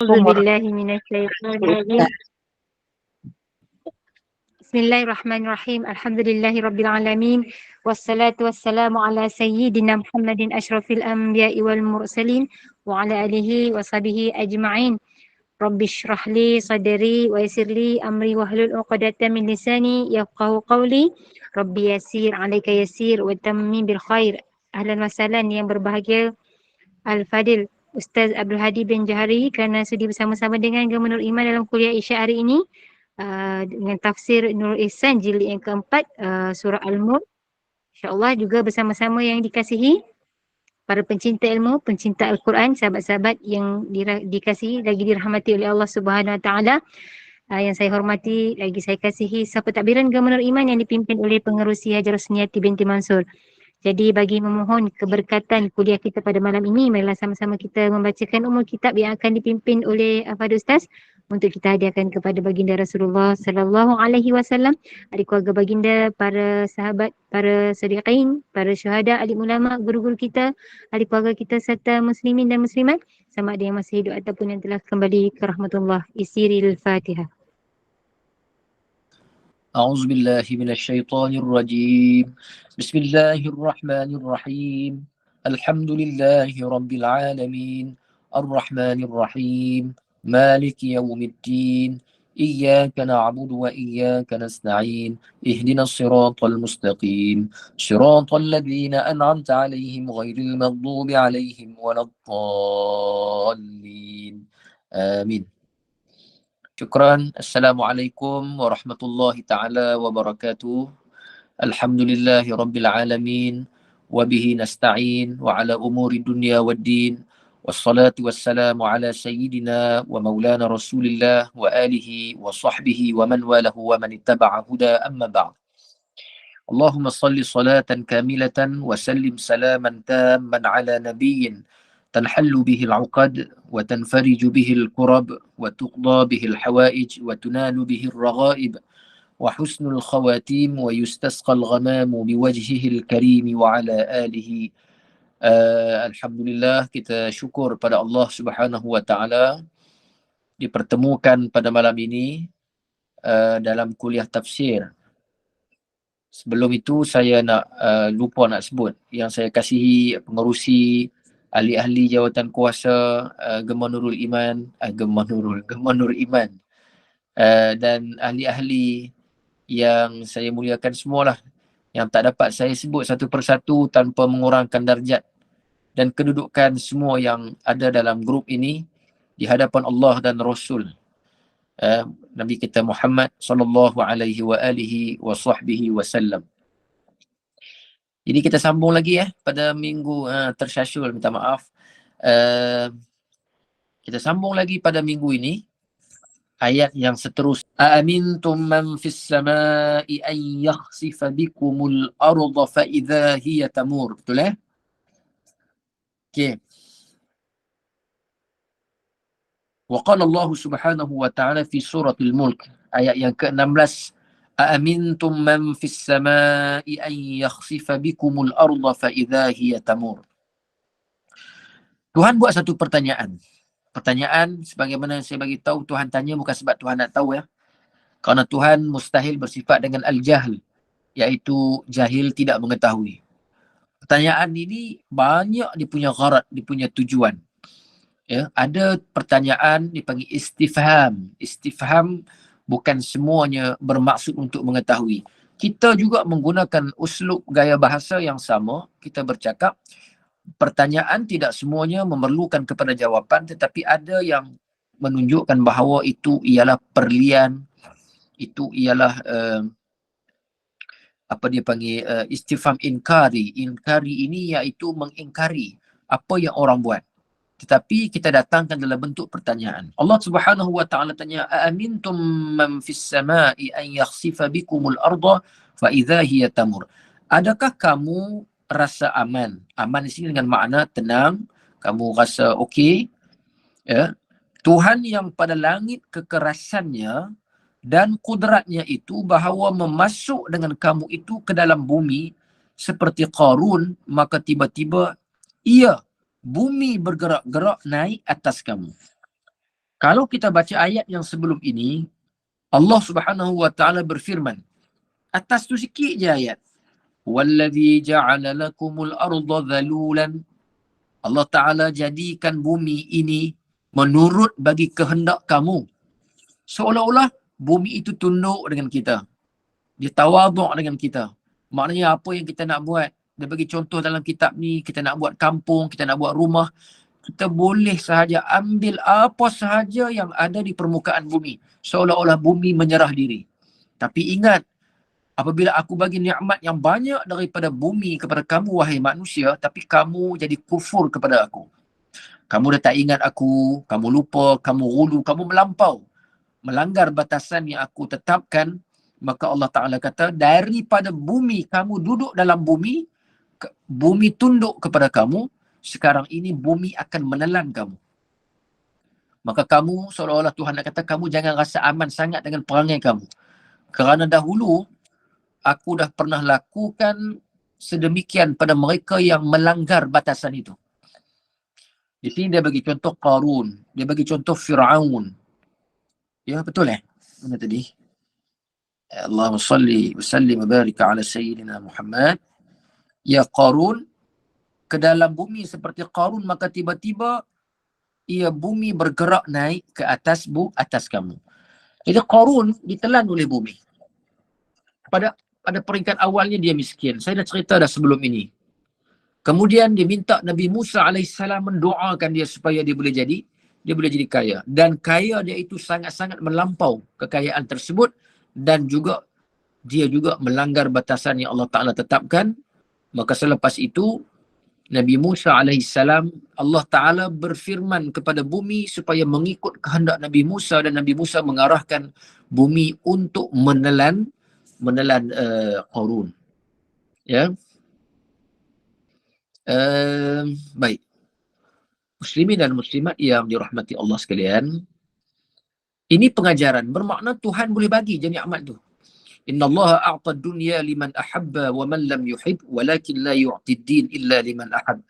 أعوذ بالله من الشيطان الرجيم. بسم الله الرحمن الرحيم. الحمد لله رب العالمين والصلاة والسلام على سيدنا محمد أشرف الأنبياء والمرسلين وعلى آله وصحبه أجمعين. رب اشرح لي صدري ويسر لي أمري واحلل عقدة من لساني يفقهوا قولي. ربي يسير عليك يسير وتمم بالخير. أهلا وسهلا yang berbahagia Al-Fadil Ustaz Abdul Hadi bin Jahari kerana sudi bersama-sama dengan Gema Nur Iman dalam kuliah Isya hari ini dengan tafsir Nurul Ihsan jilid yang keempat surah Al-Mulk. InsyaAllah juga bersama-sama yang dikasihi para pencinta ilmu, pencinta Al-Quran, sahabat-sahabat yang dikasihi lagi dirahmati oleh Allah Subhanahu Wa Taala. Yang saya hormati, lagi saya kasihi sahabat takbiran Gema Nur Iman yang dipimpin oleh pengerusi Hajar Rosniati binti Mansur. Jadi bagi memohon keberkatan kuliah kita pada malam ini, marilah sama-sama kita membacakan umul kitab yang akan dipimpin oleh Fadil Ustaz untuk kita hadiahkan kepada baginda Rasulullah sallallahu alaihi wasallam, adik keluarga baginda, para sahabat, para sadiqin, para syuhada, alim ulama, guru-guru kita, adik keluarga kita serta muslimin dan muslimat sama ada yang masih hidup ataupun yang telah kembali ke rahmatullah. Isiril Fatihah. أعوذ بالله من الشيطان الرجيم بسم الله الرحمن الرحيم الحمد لله رب العالمين الرحمن الرحيم مالك يوم الدين إياك نعبد وإياك نستعين اهدنا الصراط المستقيم صراط الذين أنعمت عليهم غير المغضوب عليهم ولا الضالين آمين. Syukran. Assalamualaikum warahmatullahi ta'ala wabarakatuh. Alhamdulillahi rabbil alamin. Wabihi nasta'in wa ala umuri dunya waddin. Wassalatu wassalamu ala sayyidina wa maulana rasulillah wa alihi wa sahbihi wa man walahu wa man ittaba'a huda amma ba'd. Allahumma salli salatan kamilatan wa sallim salaman tamman ala nabiyyin تنحل به العقد وتنفرج به الكرب وتقضى به الحوائج وتنال به الرغائب وحسن الخواتيم ويستسقى الغمام بوجهه الكريم وعلى آله. Alhamdulillah, kita syukur pada Allah Subhanahu Wa Taala dipertemukan pada malam ini dalam kuliah tafsir. Sebelum itu saya lupa nak sebut yang saya kasihi pengerusi, ahli-ahli jawatan kuasa Gema Nurul Iman, Gema Nur Iman, dan ahli-ahli yang saya muliakan semualah, yang tak dapat saya sebut satu persatu tanpa mengurangkan darjat dan kedudukan semua yang ada dalam grup ini di hadapan Allah dan Rasul Nabi kita Muhammad sallallahu alaihi wa alihi wa sahbihi wasallam. Jadi kita sambung lagi pada minggu tersyasyul, minta maaf. Kita sambung lagi pada minggu ini ayat yang seterusnya. Aamintum man fis samai an yakhsifa bikumul arda fa idza hiya tamur. Betul Okey. Wa qala Allah Subhanahu wa ta'ala fi suratul Mulk ayat yang ke-16. Aamintum man fis samai an yakhsifa bikumul arda fa idza hiya tamur. Tuhan buat satu pertanyaan. Pertanyaan sebagaimana yang saya bagi tahu, Tuhan tanya bukan sebab Tuhan nak tahu Kerana Tuhan mustahil bersifat dengan al-jahl, iaitu jahil tidak mengetahui. Pertanyaan ini banyak dia punya gharad, dia punya tujuan. Ada pertanyaan dipanggil istifham. Istifham bukan semuanya bermaksud untuk mengetahui. Kita juga menggunakan uslub gaya bahasa yang sama. Kita bercakap, pertanyaan tidak semuanya memerlukan kepada jawapan, tetapi ada yang menunjukkan bahawa itu ialah perlian, itu ialah istifham inkari. Inkari ini iaitu mengingkari apa yang orang buat, tetapi kita datangkan dalam bentuk pertanyaan. Allah Subhanahu wa Ta'ala tanya, aamintum man fis samai an yakhsifa bikumul arda fa idza hiya tamur. Adakah kamu rasa aman? Aman di sini dengan makna tenang, kamu rasa okey, Tuhan yang pada langit kekerasannya dan kudratnya itu bahawa memasuk dengan kamu itu ke dalam bumi seperti Qarun, maka tiba-tiba bumi bergerak-gerak naik atas kamu. Kalau kita baca ayat yang sebelum ini, Allah Subhanahu wa taala berfirman, atas tu sikit je ayat. Wallazi ja'ala lakumul arda dhalulan. Allah Taala jadikan bumi ini menurut bagi kehendak kamu. Seolah-olah bumi itu tunduk dengan kita. Dia tawaduk dengan kita. Maknanya apa yang kita nak buat, dia bagi contoh dalam kitab ni, kita nak buat kampung, kita nak buat rumah, kita boleh sahaja ambil apa sahaja yang ada di permukaan bumi. Seolah-olah bumi menyerah diri. Tapi ingat, apabila aku bagi nikmat yang banyak daripada bumi kepada kamu, wahai manusia, tapi kamu jadi kufur kepada aku. Kamu dah tak ingat aku, kamu lupa, kamu ghulu, kamu melampau, melanggar batasan yang aku tetapkan, maka Allah Ta'ala kata, daripada bumi, kamu duduk dalam bumi, bumi tunduk kepada kamu, sekarang ini bumi akan menelan kamu. Maka kamu, seolah-olah Tuhan nak kata, kamu jangan rasa aman sangat dengan perangai kamu. Kerana dahulu, aku dah pernah lakukan sedemikian pada mereka yang melanggar batasan itu. Di sini dia bagi contoh Qarun, dia bagi contoh Fir'aun. Ya, betul mana tadi? Allahumma salli wa sallim wa barik ala sayyidina Muhammad. Ya Qarun, ke dalam bumi seperti Qarun, maka tiba-tiba ia bumi bergerak naik ke atas atas kamu. Jadi Qarun ditelan oleh bumi. Pada peringkat awalnya dia miskin. Saya dah cerita dah sebelum ini. Kemudian dia minta Nabi Musa AS mendoakan dia supaya dia boleh jadi kaya. Dan kaya dia itu sangat-sangat melampau kekayaan tersebut, dan juga dia juga melanggar batasan yang Allah Ta'ala tetapkan. Maka selepas itu Nabi Musa AS, Allah Ta'ala berfirman kepada bumi supaya mengikut kehendak Nabi Musa, dan Nabi Musa mengarahkan bumi untuk menelan Qarun. Ya. Baik. Muslimin dan muslimat yang dirahmati Allah sekalian, ini pengajaran bermakna Tuhan boleh bagi je nikmat tu. Innallaha a'ta dunya liman ahabba wa man lam yuhib walakin la yu'ti ad-din illa liman ahab.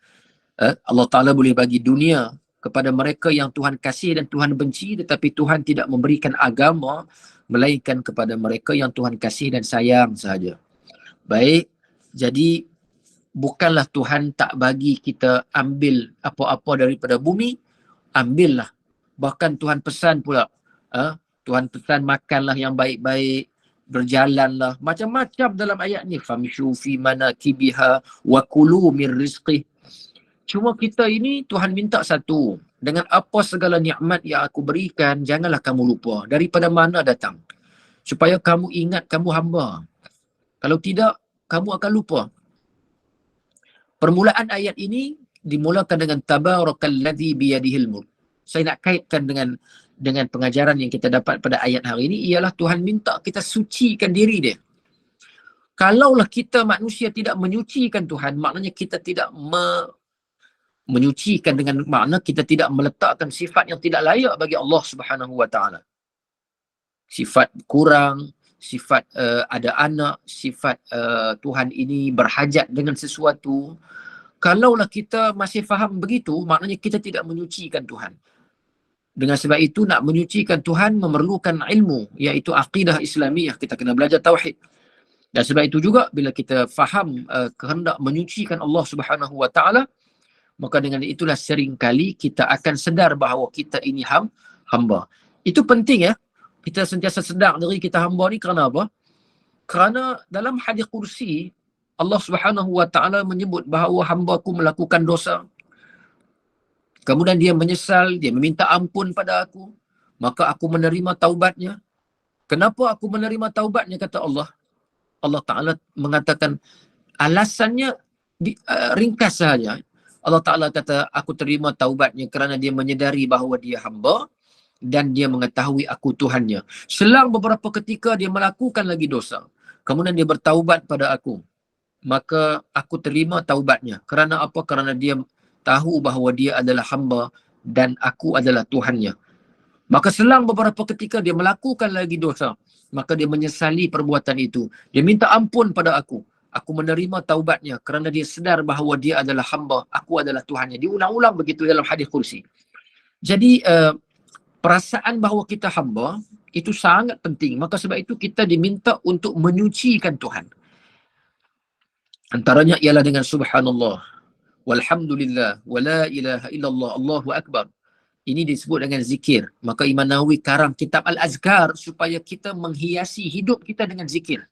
Allah Ta'ala boleh bagi dunia kepada mereka yang Tuhan kasih dan Tuhan benci, tetapi Tuhan tidak memberikan agama melainkan kepada mereka yang Tuhan kasih dan sayang sahaja. Baik, jadi bukanlah Tuhan tak bagi kita ambil apa-apa daripada bumi, ambillah. Bahkan Tuhan pesan pula, Tuhan pesan makanlah yang baik-baik, berjalanlah, macam-macam dalam ayat ni. Famshu fi manakibiha wa kulu min rizqih. Cuma kita ini Tuhan minta satu, dengan apa segala nikmat yang aku berikan, janganlah kamu lupa daripada mana datang, supaya kamu ingat kamu hamba. Kalau tidak, kamu akan lupa. Permulaan ayat ini dimulakan dengan tabarakalladzi biyadihil mulk. Saya nak kaitkan dengan pengajaran yang kita dapat pada ayat hari ini, ialah Tuhan minta kita sucikan diri dia. Kalaulah kita manusia tidak menyucikan Tuhan, maknanya kita tidak menyucikan dengan makna kita tidak meletakkan sifat yang tidak layak bagi Allah Subhanahu wa taala. Sifat kurang, sifat ada anak, sifat Tuhan ini berhajat dengan sesuatu. Kalaulah kita masih faham begitu, maknanya kita tidak menyucikan Tuhan. Dengan sebab itu, nak menyucikan Tuhan memerlukan ilmu, iaitu akidah Islamiyah. Kita kena belajar tauhid. Dan sebab itu juga, bila kita faham kehendak menyucikan Allah Subhanahu wa taala, maka dengan itulah seringkali kita akan sedar bahawa kita ini hamba. Itu penting ya. Kita sentiasa sedar diri kita hamba ni kerana apa? Kerana dalam hadis kursi, Allah Subhanahu wa taala menyebut bahawa hamba-Ku melakukan dosa. Kemudian dia menyesal, dia meminta ampun pada aku, maka aku menerima taubatnya. Kenapa aku menerima taubatnya, kata Allah? Allah Ta'ala mengatakan alasannya ringkas sahaja. Allah Ta'ala kata, aku terima taubatnya kerana dia menyedari bahawa dia hamba dan dia mengetahui aku Tuhannya. Selang beberapa ketika dia melakukan lagi dosa, kemudian dia bertaubat pada aku, maka aku terima taubatnya. Kerana apa? Kerana dia tahu bahawa dia adalah hamba dan aku adalah Tuhannya. Maka selang beberapa ketika dia melakukan lagi dosa, maka dia menyesali perbuatan itu. Dia minta ampun pada aku. Aku menerima taubatnya kerana dia sedar bahawa dia adalah hamba, aku adalah Tuhannya. Diulang-ulang begitu dalam hadis kursi. Jadi perasaan bahawa kita hamba itu sangat penting. Maka sebab itu kita diminta untuk menyucikan Tuhan. Antaranya ialah dengan subhanallah, walhamdulillah, wala ilaha illallah, Allahu akbar. Ini disebut dengan zikir. Maka Imam Nawawi karang kitab Al-Azkar supaya kita menghiasi hidup kita dengan zikir.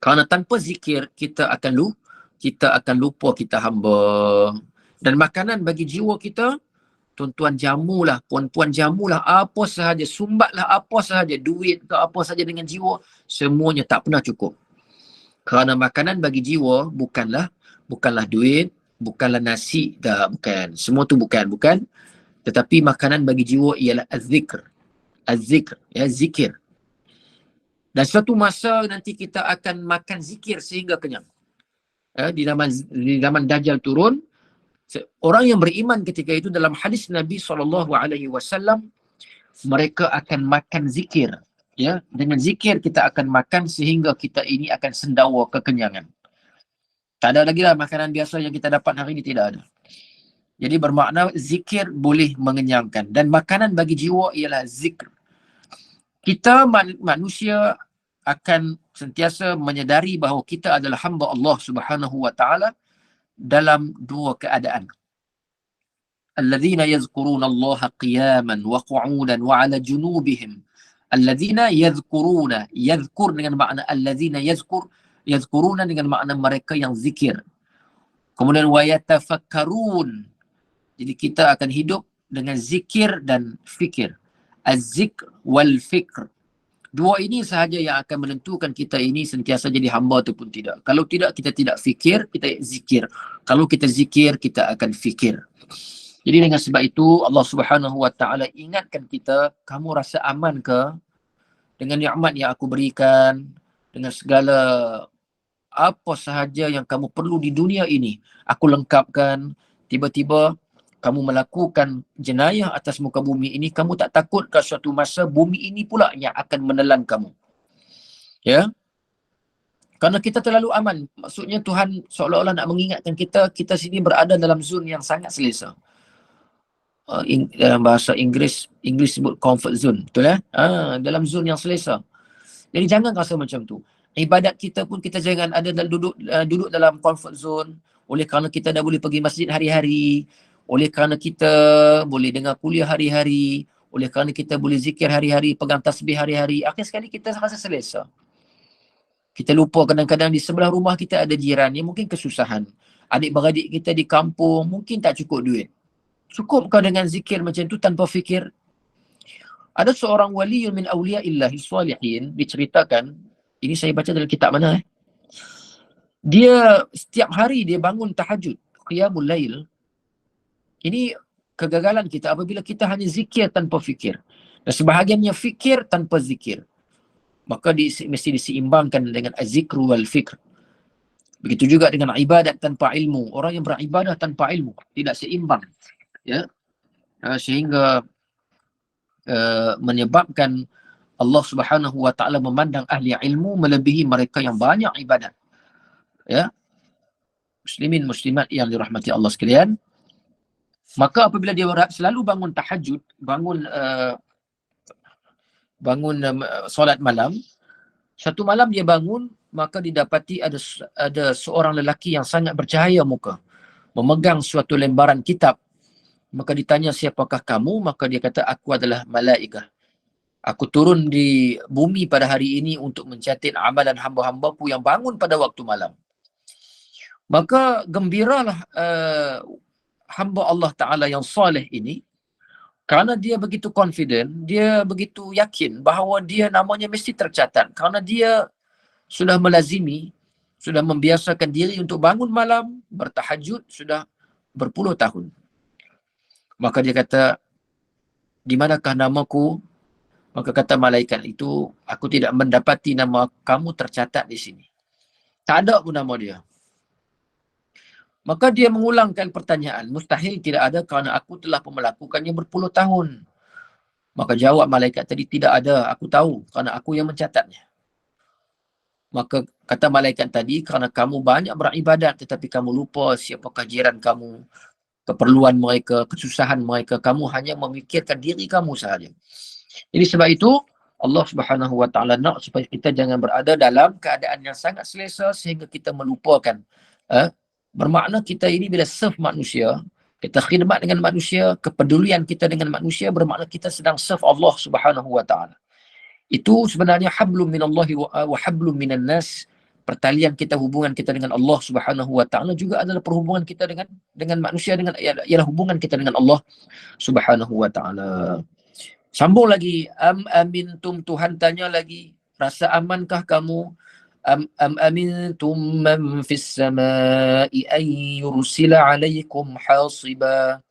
Kerana tanpa zikir kita akan lupa kita hamba. Dan makanan bagi jiwa kita, tuan-tuan jamulah, puan-puan jamulah, apa sahaja, sumbatlah apa sahaja, duit ke apa sahaja dengan jiwa, semuanya tak pernah cukup. Kerana makanan bagi jiwa bukanlah duit, bukanlah nasi, bukan. Semua tu bukan. Tetapi makanan bagi jiwa ialah az-zikr. Az-zikr, ya, zikir. Dan suatu masa nanti kita akan makan zikir sehingga kenyang. Di zaman Dajjal turun, orang yang beriman ketika itu dalam hadis Nabi SAW, mereka akan makan zikir. Ya, dengan zikir kita akan makan sehingga kita ini akan sendawa kekenyangan. Tak ada lagi lah makanan biasa yang kita dapat hari ini, tidak ada. Jadi bermakna zikir boleh mengenyangkan. Dan makanan bagi jiwa ialah zikr. Kita manusia akan sentiasa menyedari bahawa kita adalah hamba Allah Subhanahu wa taala dalam dua keadaan. Alladzina yazkuruna Allah qiyaman wa qu'udan wa 'ala junubihim. Alladzina yazkuruna, yazkur dengan makna alladzina yazkuruna dengan makna mereka yang zikir. Kemudian wa yatafakkarun. Jadi kita akan hidup dengan zikir dan fikir. Az-zikr wal fikr. Dua ini sahaja yang akan menentukan kita ini sentiasa jadi hamba ataupun tidak. Kalau tidak, kita tidak fikir, kita zikir. Kalau kita zikir, kita akan fikir. Jadi dengan sebab itu Allah Subhanahu wa taala ingatkan kita, kamu rasa aman ke dengan nikmat yang aku berikan, dengan segala apa sahaja yang kamu perlu di dunia ini, aku lengkapkan. Tiba-tiba kamu melakukan jenayah atas muka bumi ini, kamu tak takut ke suatu masa bumi ini pula yang akan menelan kamu. Ya? Kerana kita terlalu aman. Maksudnya Tuhan seolah-olah nak mengingatkan kita, kita sini berada dalam zon yang sangat selesa. Dalam bahasa Inggeris sebut comfort zone. Betul ya? Dalam zon yang selesa. Jadi jangan rasa macam tu. Ibadat kita pun kita jangan ada duduk dalam comfort zone. Oleh kerana kita dah boleh pergi masjid hari-hari, oleh kerana kita boleh dengar kuliah hari-hari, oleh kerana kita boleh zikir hari-hari, pegang tasbih hari-hari, akhir sekali kita rasa selesa. Kita lupa kadang-kadang di sebelah rumah kita ada jiran yang mungkin kesusahan. Adik-beradik kita di kampung mungkin tak cukup duit. Cukupkah dengan zikir macam tu tanpa fikir? Ada seorang wali min awliyaillahi salihin, diceritakan, ini saya baca dalam kitab mana? Dia setiap hari dia bangun tahajud, qiyamul lail. Ini kegagalan kita apabila kita hanya zikir tanpa fikir. Dan sebahagiannya fikir tanpa zikir. Maka mesti diseimbangkan dengan az-zikru wal fikr. Begitu juga dengan ibadat tanpa ilmu. Orang yang beribadah tanpa ilmu tidak seimbang. Ya, sehingga menyebabkan Allah Subhanahu wa taala memandang ahli ilmu melebihi mereka yang banyak ibadat. Ya, muslimin muslimat yang dirahmati Allah sekalian, maka apabila dia selalu bangun tahajud, bangun solat malam, satu malam dia bangun, maka didapati ada seorang lelaki yang sangat bercahaya muka, memegang suatu lembaran kitab. Maka ditanya, siapakah kamu? Maka dia kata, aku adalah malaikah. Aku turun di bumi pada hari ini untuk mencatat amalan hamba-hambaku yang bangun pada waktu malam. Maka gembiralah hamba Allah Ta'ala yang saleh ini, kerana dia begitu confident, dia begitu yakin bahawa dia namanya mesti tercatat. Kerana dia sudah melazimi, sudah membiasakan diri untuk bangun malam, bertahajud, sudah berpuluh tahun. Maka dia kata, di manakah namaku? Maka kata malaikat itu, aku tidak mendapati nama kamu tercatat di sini. Tak ada pun nama dia. Maka dia mengulangkan pertanyaan, mustahil tidak ada kerana aku telah melakukannya berpuluh tahun. Maka jawab malaikat tadi, tidak ada, aku tahu kerana aku yang mencatatnya. Maka kata malaikat tadi, kerana kamu banyak beribadat tetapi kamu lupa siapakah jiran kamu, keperluan mereka, kesusahan mereka. Kamu hanya memikirkan diri kamu sahaja. Jadi sebab itu Allah Subhanahu Wa Taala nak supaya kita jangan berada dalam keadaan yang sangat selesa sehingga kita melupakan. Bermakna kita ini bila serve manusia, kita khidmat dengan manusia, kepedulian kita dengan manusia bermakna kita sedang serve Allah Subhanahu Wa Taala. Itu sebenarnya hablum minallahi wa hablum minan nas. Pertalian kita, hubungan kita dengan Allah Subhanahu Wa Taala juga adalah perhubungan kita dengan manusia, dengan ialah hubungan kita dengan Allah Subhanahu Wa Taala. Sambung lagi, amintum, Tuhan tanya lagi, rasa amankah kamu? Amintum man fis samai ay yursila alaikum hasiba.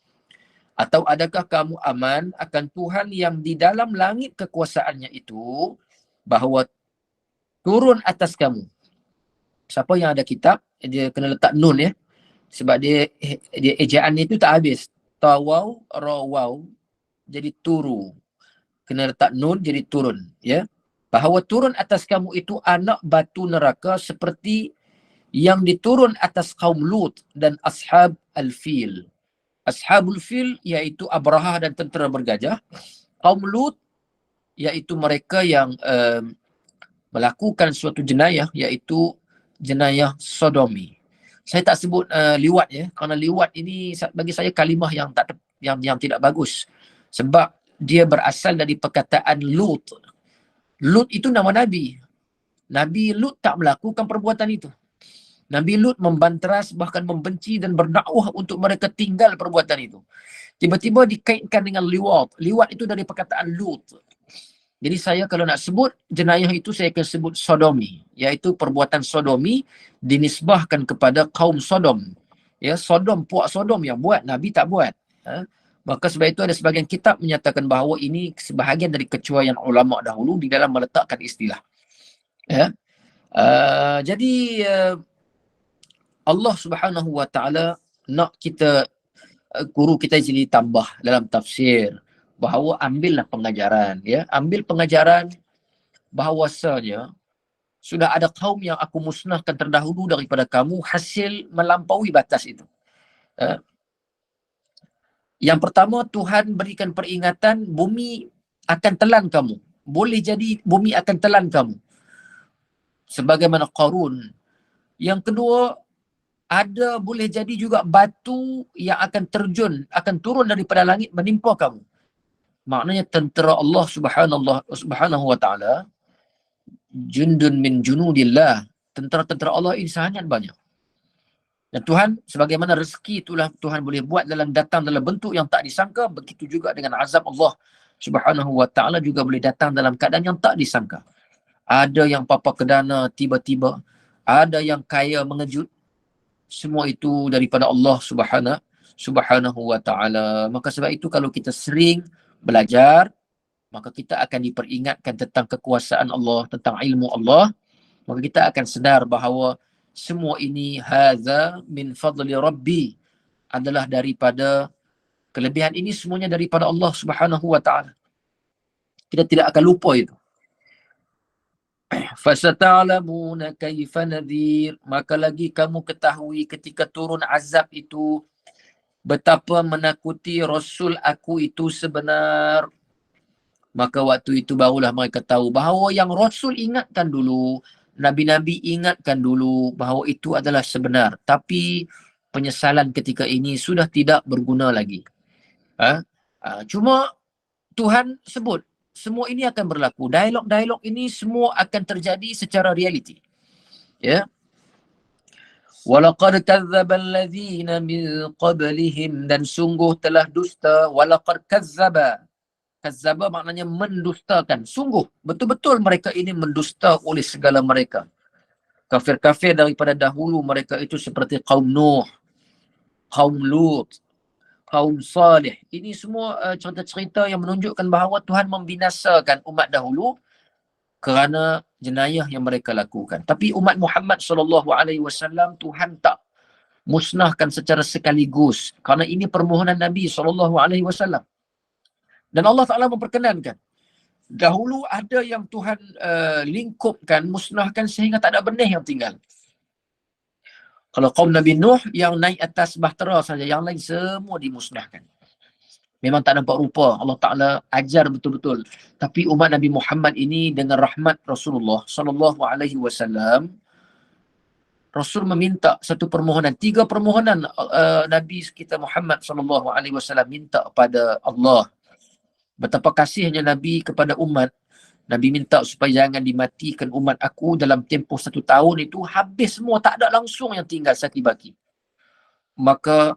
Atau adakah kamu aman akan Tuhan yang di dalam langit kekuasaannya itu bahawa turun atas kamu. Siapa yang ada kitab, dia kena letak nun ya. Sebab dia ejaan itu tak habis. Tawaw, rawaw, jadi turu. Kena letak nun jadi turun ya. Bahawa turun atas kamu itu anak batu neraka seperti yang diturun atas kaum Lut dan ashab al-fil. Ashabul fil iaitu Abrahah dan tentera bergajah. Kaum Lut iaitu mereka yang melakukan suatu jenayah iaitu jenayah sodomi. Saya tak sebut liwat ya, kerana liwat ini bagi saya kalimah yang tidak bagus. Sebab dia berasal dari perkataan Lut. Lut itu nama Nabi. Nabi Lut tak melakukan perbuatan itu. Nabi Lut membanteras, bahkan membenci dan berdakwah untuk mereka tinggal perbuatan itu. Tiba-tiba dikaitkan dengan liwat. Liwat itu dari perkataan Lut. Jadi saya kalau nak sebut jenayah itu, saya akan sebut sodomi. Iaitu perbuatan sodomi dinisbahkan kepada kaum Sodom. Ya, Sodom, puak Sodom yang buat, Nabi tak buat. Maka sebab itu ada sebahagian kitab menyatakan bahawa ini sebahagian dari kecuaian ulama dahulu di dalam meletakkan istilah. Ya. Jadi Allah Subhanahu Wa Taala nak kita, guru kita jadi tambah dalam tafsir bahawa ambillah pengajaran ya, ambil pengajaran bahawasanya sudah ada kaum yang aku musnahkan terdahulu daripada kamu hasil melampaui batas itu. Yang pertama, Tuhan berikan peringatan bumi akan telan kamu. Boleh jadi bumi akan telan kamu. Sebagaimana Qarun. Yang kedua, ada boleh jadi juga batu yang akan terjun, akan turun daripada langit menimpa kamu. Maknanya tentera Allah Subhanahu Wa Taala, jundun min junudillah, tentera-tentera Allah ini sangat banyak. Dan Tuhan, sebagaimana rezeki itulah Tuhan boleh buat datang dalam bentuk yang tak disangka, begitu juga dengan azab Allah Subhanahu Wa Taala juga boleh datang dalam keadaan yang tak disangka. Ada yang papa kedana tiba-tiba, ada yang kaya mengejut. Semua itu daripada Allah Subhanahu Wa Taala. Maka sebab itu kalau kita sering belajar, maka kita akan diperingatkan tentang kekuasaan Allah, tentang ilmu Allah. Maka kita akan sedar bahawa semua ini hadza min fadli rabbi, adalah daripada kelebihan ini semuanya daripada Allah Subhanahu Wa Taala. Kita tidak akan lupa itu. Fasata'lamuna kaifa nadhir, maka lagi kamu ketahui ketika turun azab itu betapa menakuti Rasul aku itu sebenar. Maka waktu itu barulah mereka tahu bahawa yang Rasul ingatkan dulu, Nabi-Nabi ingatkan dulu bahawa itu adalah sebenar. Tapi penyesalan ketika ini sudah tidak berguna lagi. Cuma Tuhan sebut, semua ini akan berlaku. Dialog-dialog ini semua akan terjadi secara realiti. Ya. Walaqad kazzaba alladhina min qablihim, dan sungguh telah dusta. Walaqad kazzaba. Kazzaba maknanya mendustakan. Sungguh, betul-betul mereka ini mendusta oleh segala mereka. Kafir-kafir daripada dahulu mereka itu seperti kaum Nuh, kaum Lut, kaum Salih. Ini semua cerita-cerita yang menunjukkan bahawa Tuhan membinasakan umat dahulu kerana jenayah yang mereka lakukan. Tapi umat Muhammad SAW Tuhan tak musnahkan secara sekaligus, kerana ini permohonan Nabi SAW. Dan Allah Ta'ala memperkenankan. Dahulu ada yang Tuhan lingkupkan, musnahkan sehingga tak ada benih yang tinggal. Kalau kaum Nabi Nuh yang naik atas bahtera saja, yang lain semua dimusnahkan. Memang tak nampak rupa. Allah Ta'ala ajar betul-betul. Tapi umat Nabi Muhammad ini dengan rahmat Rasulullah sallallahu alaihi wasallam, Rasul meminta satu permohonan, 3 permohonan Nabi kita Muhammad sallallahu alaihi wasallam minta pada Allah. Betapa kasihnya Nabi kepada umat. Nabi minta supaya jangan dimatikan umat aku dalam tempoh 1 tahun itu, habis semua, tak ada langsung yang tinggal saki baki. Maka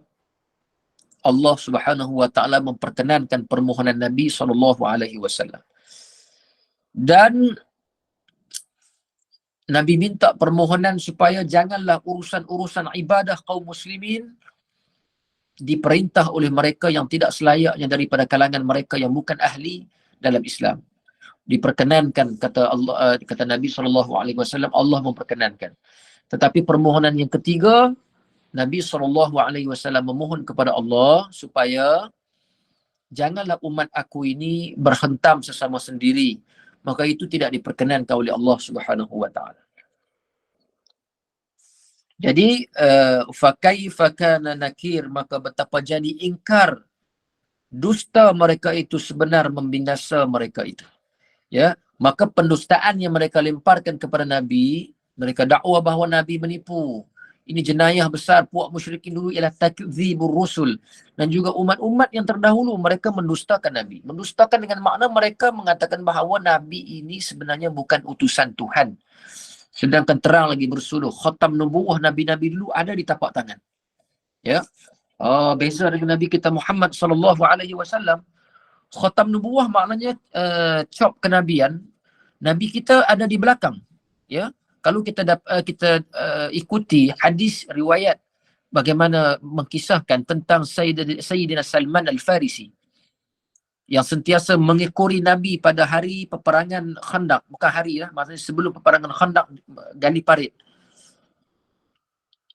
Allah Subhanahu wa taala memperkenankan permohonan Nabi sallallahu alaihi wasallam. Dan Nabi minta permohonan supaya janganlah urusan-urusan ibadah kaum muslimin diperintah oleh mereka yang tidak selayaknya daripada kalangan mereka yang bukan ahli dalam Islam. Diperkenankan, kata Allah, kata Nabi sallallahu alaihi wasallam, Allah memperkenankan. Tetapi permohonan yang ketiga, Nabi sallallahu alaihi wasallam memohon kepada Allah supaya janganlah umat aku ini berhentam sesama sendiri. Maka itu tidak diperkenankan oleh Allah Subhanahu wa taala. Jadi fa kaifa kana nakir, maka betapa jadi ingkar dusta mereka itu sebenar membinasa mereka itu. Ya, maka pendustaan yang mereka lemparkan kepada Nabi, mereka dakwa bahawa Nabi menipu. Ini jenayah besar puak musyrikin dulu ialah takdzibur rusul, dan juga umat-umat yang terdahulu mereka mendustakan Nabi. Mendustakan dengan makna mereka mengatakan bahawa Nabi ini sebenarnya bukan utusan Tuhan. Sedangkan terang lagi bersuluh, khatam nubuwah Nabi-Nabi dulu ada di tapak tangan. Ya. Beza dengan Nabi kita Muhammad sallallahu alaihi wasallam. Khatam nubuwah maknanya cop kenabian. Nabi kita ada di belakang. Ya. Kalau kita ikuti hadis riwayat bagaimana mengkisahkan tentang Sayyidina Salman Al-Farisi yang sentiasa mengekori Nabi pada hari peperangan Khandaq, bukan hari lah, maksudnya sebelum peperangan Khandaq, gali parit.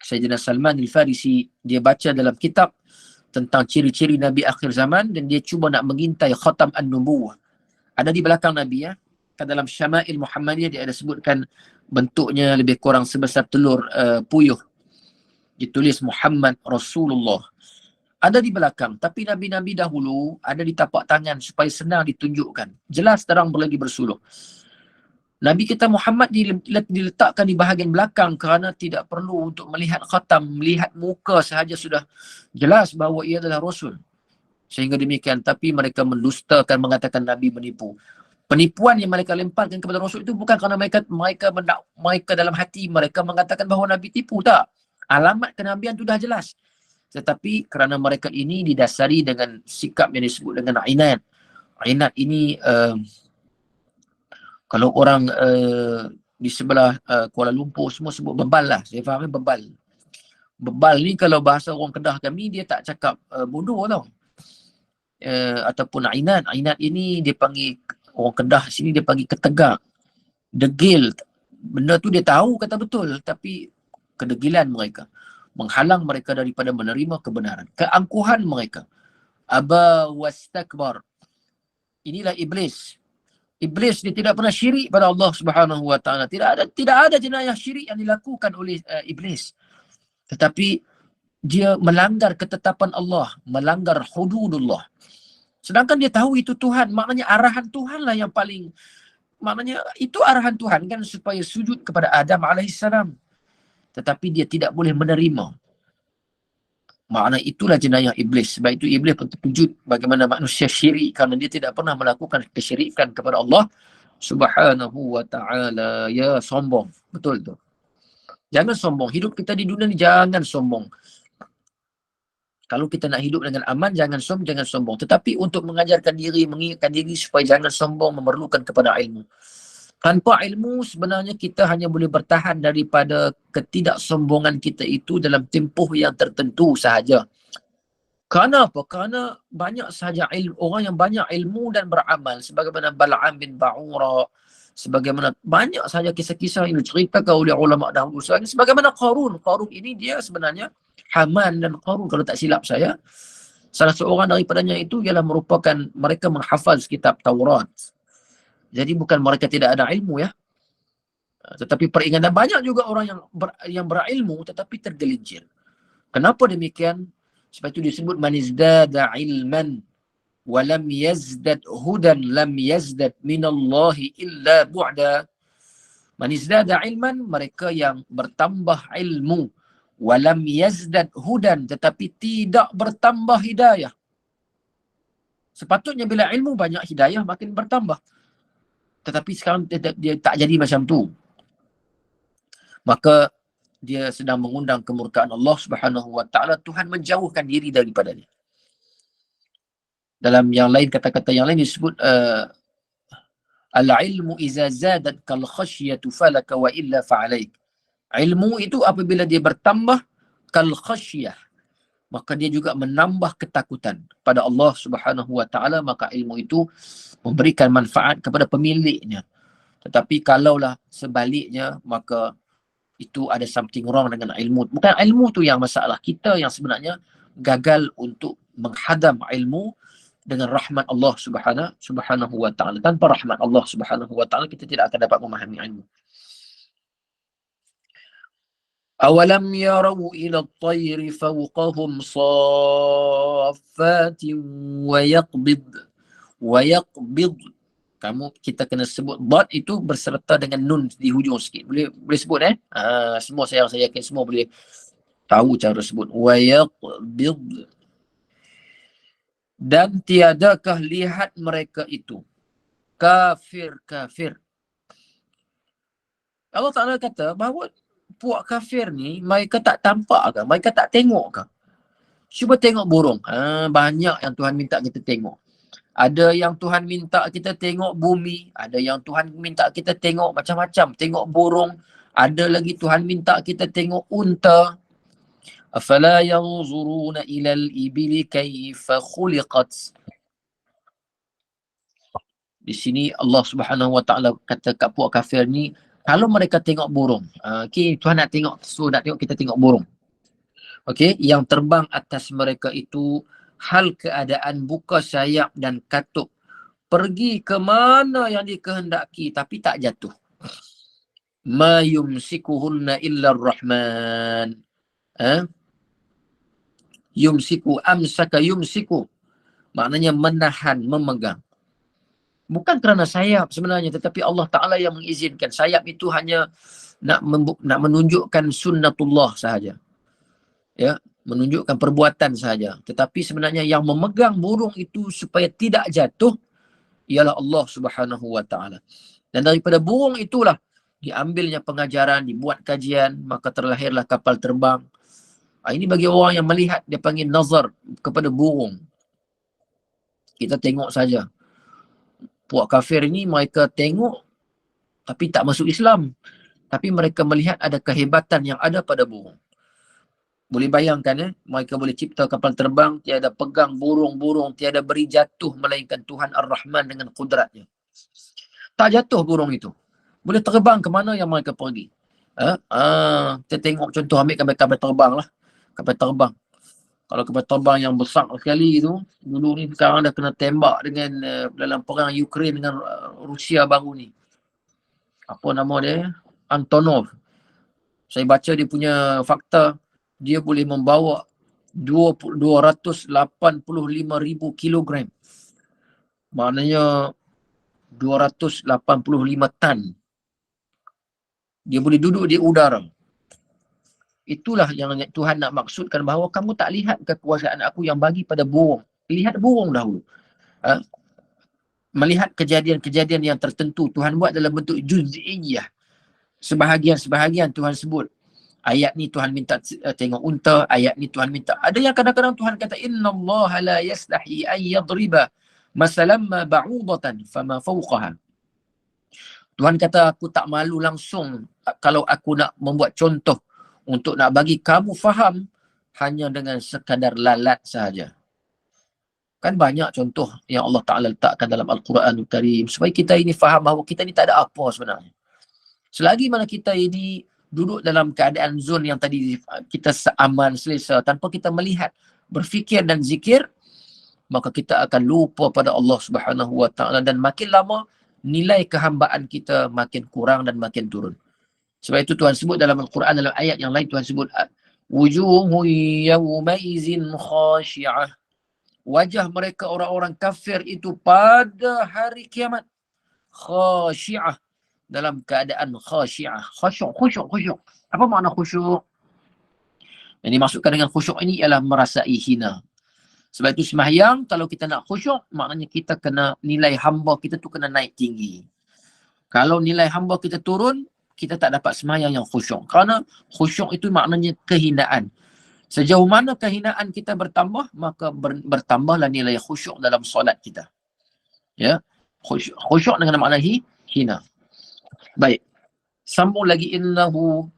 Sayyidina Salman Al-Farisi, dia baca dalam kitab tentang ciri-ciri Nabi akhir zaman dan dia cuba nak mengintai khatam an-nubuwah. Ada di belakang Nabi, ya. Kan dalam Syama'il Muhammadiyah dia ada sebutkan bentuknya lebih kurang sebesar telur puyuh. Ditulis Muhammad Rasulullah. Ada di belakang, tapi Nabi-Nabi dahulu ada di tapak tangan supaya senang ditunjukkan. Jelas terang lagi bersuluh. Nabi kita Muhammad diletakkan di bahagian belakang kerana tidak perlu untuk melihat khatam, melihat muka sahaja sudah jelas bahawa ia adalah Rasul. Sehingga demikian, tapi mereka mendustakan, mengatakan Nabi menipu. Penipuan yang mereka lemparkan kepada Rasul itu bukan kerana mereka dalam hati mereka mengatakan bahawa Nabi tipu, tak. Alamat kenabian itu dah jelas. Tetapi kerana mereka ini didasari dengan sikap yang disebut dengan inat. Inat ini kalau orang di sebelah Kuala Lumpur semua sebut bebal lah. Saya faham bebal. Bebal ni kalau bahasa orang Kedah kami, dia tak cakap bodoh tau. Ataupun inat. Inat ini dia panggil, orang Kedah sini dia panggil ketegak. Degil. Benda tu dia tahu kata betul, tapi kedegilan mereka menghalang mereka daripada menerima kebenaran. Keangkuhan mereka. Aba wastakbar. Inilah iblis. Iblis dia tidak pernah syirik pada Allah Subhanahu wa taala. Tidak ada jenayah syirik yang dilakukan oleh iblis. Tetapi dia melanggar ketetapan Allah, melanggar hududullah. Sedangkan dia tahu itu Tuhan, maknanya arahan Tuhan lah yang paling, maknanya itu arahan Tuhan kan supaya sujud kepada Adam alaihissalam. Tetapi dia tidak boleh menerima. Makna itulah jenayah iblis. Sebab itu iblis pun terkejut bagaimana manusia syirik kerana dia tidak pernah melakukan kesyirikan kepada Allah Subhanahu wa taala. Ya, sombong. Betul tu. Jangan sombong. Hidup kita di dunia ni jangan sombong. Kalau kita nak hidup dengan aman, jangan sombong. Tetapi untuk mengajarkan diri, mengingatkan diri supaya jangan sombong, memerlukan kepada ilmu. Tanpa ilmu sebenarnya kita hanya boleh bertahan daripada ketidaksombongan kita itu dalam tempoh yang tertentu sahaja. Kerana apa? Kerana banyak sahaja orang yang banyak ilmu dan beramal, sebagaimana Bal'am bin Ba'ura, sebagaimana banyak sahaja kisah-kisah yang diceritakan oleh ulama dahulu. Sebagaimana Qarun. Qarun ini dia sebenarnya Haman dan Qarun kalau tak silap saya. Salah seorang daripadanya itu ialah merupakan mereka menghafaz kitab Taurat. Jadi bukan mereka tidak ada ilmu, ya. Tetapi peringatan banyak juga orang yang berilmu tetapi tergelincir. Kenapa demikian? Sebab itu disebut man izdada ilman wa lam yazdad hudan lam yazdad minallahi illa bu'da. Man izdada ilman, mereka yang bertambah ilmu, wa lam yazdad hudan, tetapi tidak bertambah hidayah. Sepatutnya bila ilmu banyak, hidayah makin bertambah. Tetapi sekarang dia tak jadi macam tu. Maka dia sedang mengundang kemurkaan Allah Subhanahu wa taala. Tuhan menjauhkan diri daripadanya. Dalam yang lain, kata-kata yang lain disebut al-ilmu iza zadat kal khasyatu falaka wa illa fa'alaik. Ilmu itu apabila dia bertambah kal khasyah, maka dia juga menambah ketakutan pada Allah Subhanahu wa taala, maka ilmu itu memberikan manfaat kepada pemiliknya. Tetapi kalaulah sebaliknya, maka itu ada something wrong dengan ilmu. Bukan ilmu tu yang masalah, kita yang sebenarnya gagal untuk menghadam ilmu dengan rahmat Allah Subhanahu wa taala. Tanpa rahmat Allah Subhanahu wa taala, kita tidak akan dapat memahami ilmu. Awalam yarau ila at-tayri fawqahum saffatin wa yaqbid. Kita kena sebut dot itu berserta dengan nun di hujung sikit. Boleh sebut semua saya yakin semua boleh tahu cara sebut. Wa yaqbid. Dan tiadakah lihat mereka itu kafir. Allah Ta'ala kata bahawa puak kafir ni mereka tak tampak ke? Mereka tak tengok ke? Cuba tengok burung. Banyak yang Tuhan minta kita tengok. Ada yang Tuhan minta kita tengok bumi. Ada yang Tuhan minta kita tengok macam-macam. Tengok burung. Ada lagi Tuhan minta kita tengok unta. Afala yanzuruna ilal ibili kaifa khuliqat. Di sini Allah Subhanahu wa taala kata kat puak kafir ni, kalau mereka tengok burung, Tuhan nak tengok, kita tengok burung. Yang terbang atas mereka itu, hal keadaan buka sayap dan katuk, pergi ke mana yang dikehendaki tapi tak jatuh. Ma yumsikuhunna illa ar-Rahman. Yumsiku, amsaka yumsiku. Maknanya menahan, memegang. Bukan kerana sayap sebenarnya, tetapi Allah Ta'ala yang mengizinkan. Sayap itu hanya nak menunjukkan sunnatullah sahaja. Ya, menunjukkan perbuatan sahaja. Tetapi sebenarnya yang memegang burung itu supaya tidak jatuh ialah Allah Subhanahu wa taala. Dan daripada burung itulah diambilnya pengajaran, dibuat kajian, maka terlahirlah kapal terbang. Ini bagi orang yang melihat, dia panggil nazar kepada burung. Kita tengok saja. Puak kafir ini mereka tengok tapi tak masuk Islam. Tapi mereka melihat ada kehebatan yang ada pada burung. Boleh bayangkan mereka boleh cipta kapal terbang, tiada pegang burung-burung, tiada beri jatuh melainkan Tuhan Ar-Rahman dengan kudratnya. Tak jatuh burung itu. Boleh terbang ke mana yang mereka pergi. Kita tengok contoh, ambil kapal terbang lah. Kapal terbang. Kalau kapal terbang yang besar sekali itu, dulu ni sekarang dah kena tembak dengan dalam perang Ukraine dengan Rusia baru ni. Apa nama dia? Antonov. Saya baca dia punya fakta, dia boleh membawa 285,000 kilogram. Maknanya 285 tan. Dia boleh duduk di udara. Itulah yang Tuhan nak maksudkan, bahawa kamu tak lihat kekuasaan aku yang bagi pada burung. Lihat burung dahulu. Melihat kejadian-kejadian yang tertentu Tuhan buat dalam bentuk juz'iyah. Sebahagian-sebahagian Tuhan sebut. Ayat ni Tuhan minta tengok unta, ayat ni Tuhan minta. Ada yang kadang-kadang Tuhan kata innallaha la yastahi an yadriba masalan ma ba'udatan fama fawqaha. Tuhan kata aku tak malu langsung kalau aku nak membuat contoh untuk nak bagi kamu faham hanya dengan sekadar lalat sahaja. Kan banyak contoh yang Allah Ta'ala letakkan dalam Al-Quranul Karim supaya kita ini faham bahawa kita ni tak ada apa sebenarnya. Selagi mana kita ini duduk dalam keadaan zon yang tadi kita aman, selesa, tanpa kita melihat, berfikir dan zikir, maka kita akan lupa pada Allah Subhanahu wa taala, dan makin lama nilai kehambaan kita makin kurang dan makin turun. Sebab itu Tuhan sebut dalam Al-Quran, dalam ayat yang lain Tuhan sebut wujuhun yawmaizin khashi'ah. Wajah mereka orang-orang kafir itu pada hari kiamat khashi'ah, dalam keadaan khashi'ah. Khusyuk. Apa makna khusyuk? Yang dimaksudkan dengan khusyuk ini ialah merasai hina. Sebab itu sembahyang, kalau kita nak khusyuk, maknanya kita kena, nilai hamba kita tu kena naik tinggi. Kalau nilai hamba kita turun, kita tak dapat sembahyang yang khusyuk. Kerana khusyuk itu maknanya kehinaan. Sejauh mana kehinaan kita bertambah, maka bertambahlah nilai khusyuk dalam solat kita. Ya, khusyuk dengan makna hina. Baik. Sambung lagi, innahu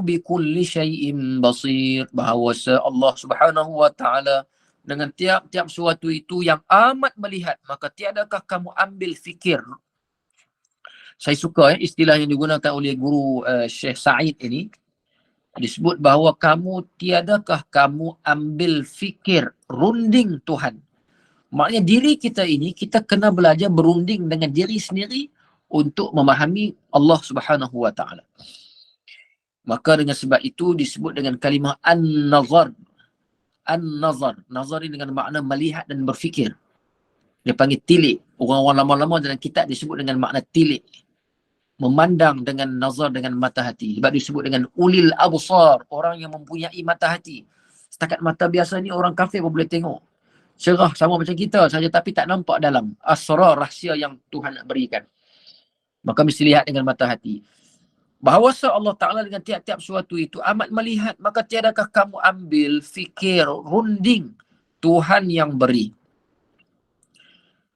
bikulli syai'in basir. Bahawa Allah Subhanahu wa taala dengan tiap-tiap sesuatu itu yang amat melihat, maka tiadakah kamu ambil fikir. Saya suka istilah yang digunakan oleh guru Syekh Said ini. Disebut bahawa tiadakah kamu ambil fikir, runding Tuhan. Maknanya diri kita ini, kita kena belajar berunding dengan diri sendiri untuk memahami Allah Subhanahu wa taala. Maka dengan sebab itu disebut dengan kalimah an-nazar. An-nazar. Nazar ini dengan makna melihat dan berfikir. Dia panggil tilik. Orang-orang lama-lama dalam kitab disebut dengan makna tilik. Memandang dengan nazar, dengan mata hati. Sebab disebut dengan ulil absar, orang yang mempunyai mata hati. Setakat mata biasa ni orang kafir pun boleh tengok. Cerah sama macam kita saja, tapi tak nampak dalam asrar, rahsia yang Tuhan nak berikan. Maka mesti lihat dengan mata hati. Bahawa Allah Ta'ala dengan tiap-tiap sesuatu itu amat melihat, maka tiadakah kamu ambil fikir, runding Tuhan yang beri.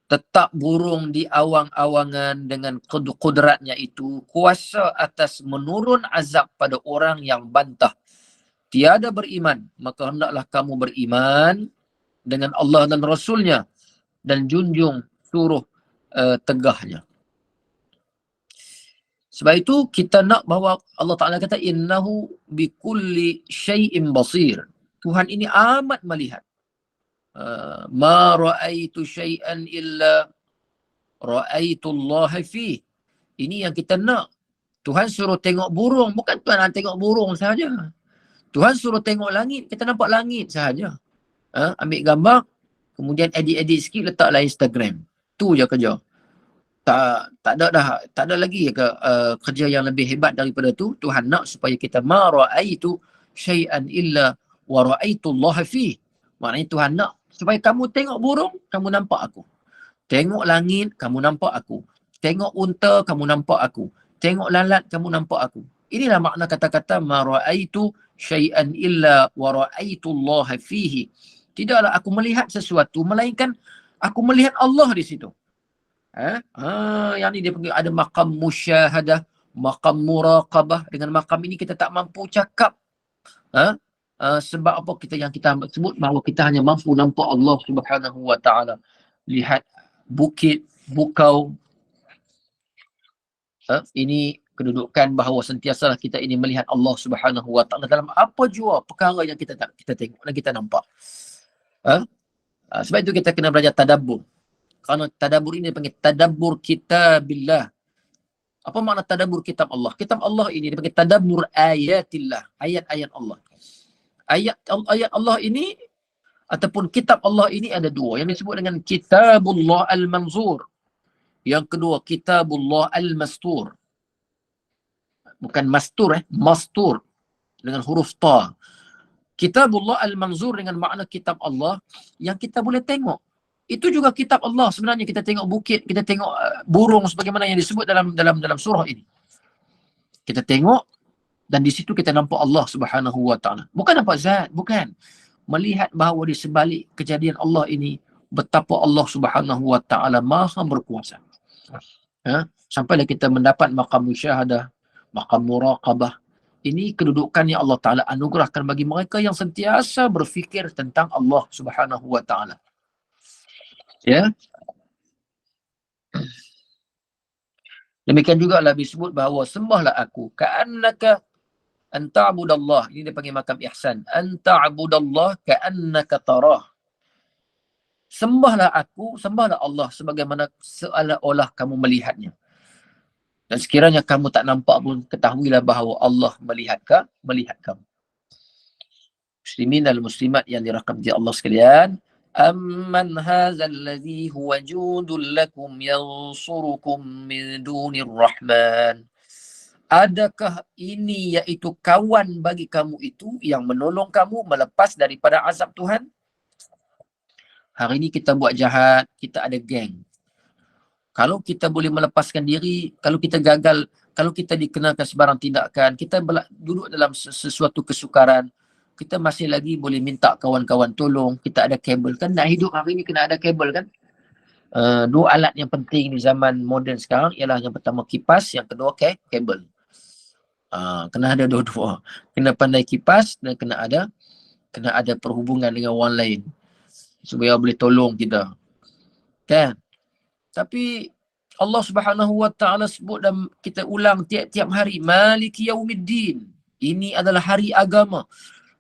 Tetap burung di awang-awangan dengan kudratnya itu, kuasa atas menurun azab pada orang yang bantah. Tiada beriman, maka hendaklah kamu beriman dengan Allah dan Rasulnya dan junjung suruh tegahnya. Sebab itu kita nak bahawa Allah Ta'ala kata innahu bikulli syai'in basir. Tuhan ini amat melihat. Ma ra'aitu syai'an illa ra'aitu Allah fi. Ini yang kita nak. Tuhan suruh tengok burung, bukan Tuhan nak tengok burung sahaja. Tuhan suruh tengok langit, kita nampak langit sahaja. Ambil gambar, kemudian edit-edit sikit letaklah Instagram. Tu je kerja. Tak ada lagi kerja yang lebih hebat daripada tu. Tuhan nak supaya kita ma ra'aitu syai'an illa wa ra'aitu Allah fi. Maknanya Tuhan nak supaya kamu tengok burung, kamu nampak aku. Tengok langit, kamu nampak aku. Tengok unta, kamu nampak aku. Tengok lalat, kamu nampak aku. Inilah makna kata-kata ma ra'aitu syai'an illa wa ra'aitu Allah fihi. Tidaklah aku melihat sesuatu, melainkan aku melihat Allah di situ. Yang ni dia panggil ada maqam musyahadah, maqam muraqabah. Dengan maqam ini kita tak mampu cakap. Sebab apa kita sebut bahawa kita hanya mampu nampak Allah Subhanahu wa taala. Lihat bukit, bukau. Ini kedudukan bahawa sentiasalah kita ini melihat Allah Subhanahu wa taala dalam apa jua perkara yang kita tengok dan kita nampak. Sebab itu kita kena belajar tadabbur. Kerana tadabbur ini dipanggil tadabbur kitabillah. Apa makna tadabbur kitab Allah? Kitab Allah ini dipanggil tadabbur ayatillah, ayat-ayat Allah. Ayat Allah ini ataupun kitab Allah ini ada dua. Yang disebut dengan kitabullah al-manzur. Yang kedua kitabullah al-mastur. Bukan mastur, mastur dengan huruf ta. Kitabullah al-manzur dengan makna kitab Allah yang kita boleh tengok. Itu juga kitab Allah sebenarnya. Kita tengok bukit, kita tengok burung sebagaimana yang disebut dalam surah ini. Kita tengok dan di situ kita nampak Allah Subhanahu wa taala. Bukan nampak zat, bukan. Melihat bahawa di sebalik kejadian Allah ini betapa Allah Subhanahu wa taala Maha berkuasa. Sampailah kita mendapat maqam musyahadah, maqam muraqabah. Ini kedudukan yang Allah Taala anugerahkan bagi mereka yang sentiasa berfikir tentang Allah Subhanahu wa taala. Ya. Demikian juga lah disebut bahawa sembahlah aku ka'annaka anta'budallah. Ini dia panggil makam ihsan. Anta'budallah ka'annaka tarah. Sembahlah aku, sembahlah Allah sebagaimana seolah-olah kamu melihatnya. Dan sekiranya kamu tak nampak pun, ketahuilah bahawa Allah melihat kamu. Muslimin dan muslimat yang dirahmati Allah sekalian, amman hadzal ladzi huwa jundul lakum yansurukum min dunir rahman. Adakah ini iaitu kawan bagi kamu itu yang menolong kamu melepas daripada azab Tuhan? Hari ini kita buat jahat, kita ada geng. Kalau kita boleh melepaskan diri, kalau kita gagal, kalau kita dikenakan sebarang tindakan, kita duduk dalam sesuatu kesukaran, kita masih lagi boleh minta kawan-kawan tolong, kita ada kabel. Kan nak hidup hari ini kena ada kabel kan? Dua alat yang penting di zaman moden sekarang ialah yang pertama kipas, yang kedua kabel. Kena ada dua-dua. Kena pandai kipas dan kena ada perhubungan dengan orang lain supaya boleh tolong kita. Kan? Tapi Allah Subhanahu wa taala sebut dan kita ulang tiap-tiap hari, Maliki Yaumiddin. Ini adalah hari agama,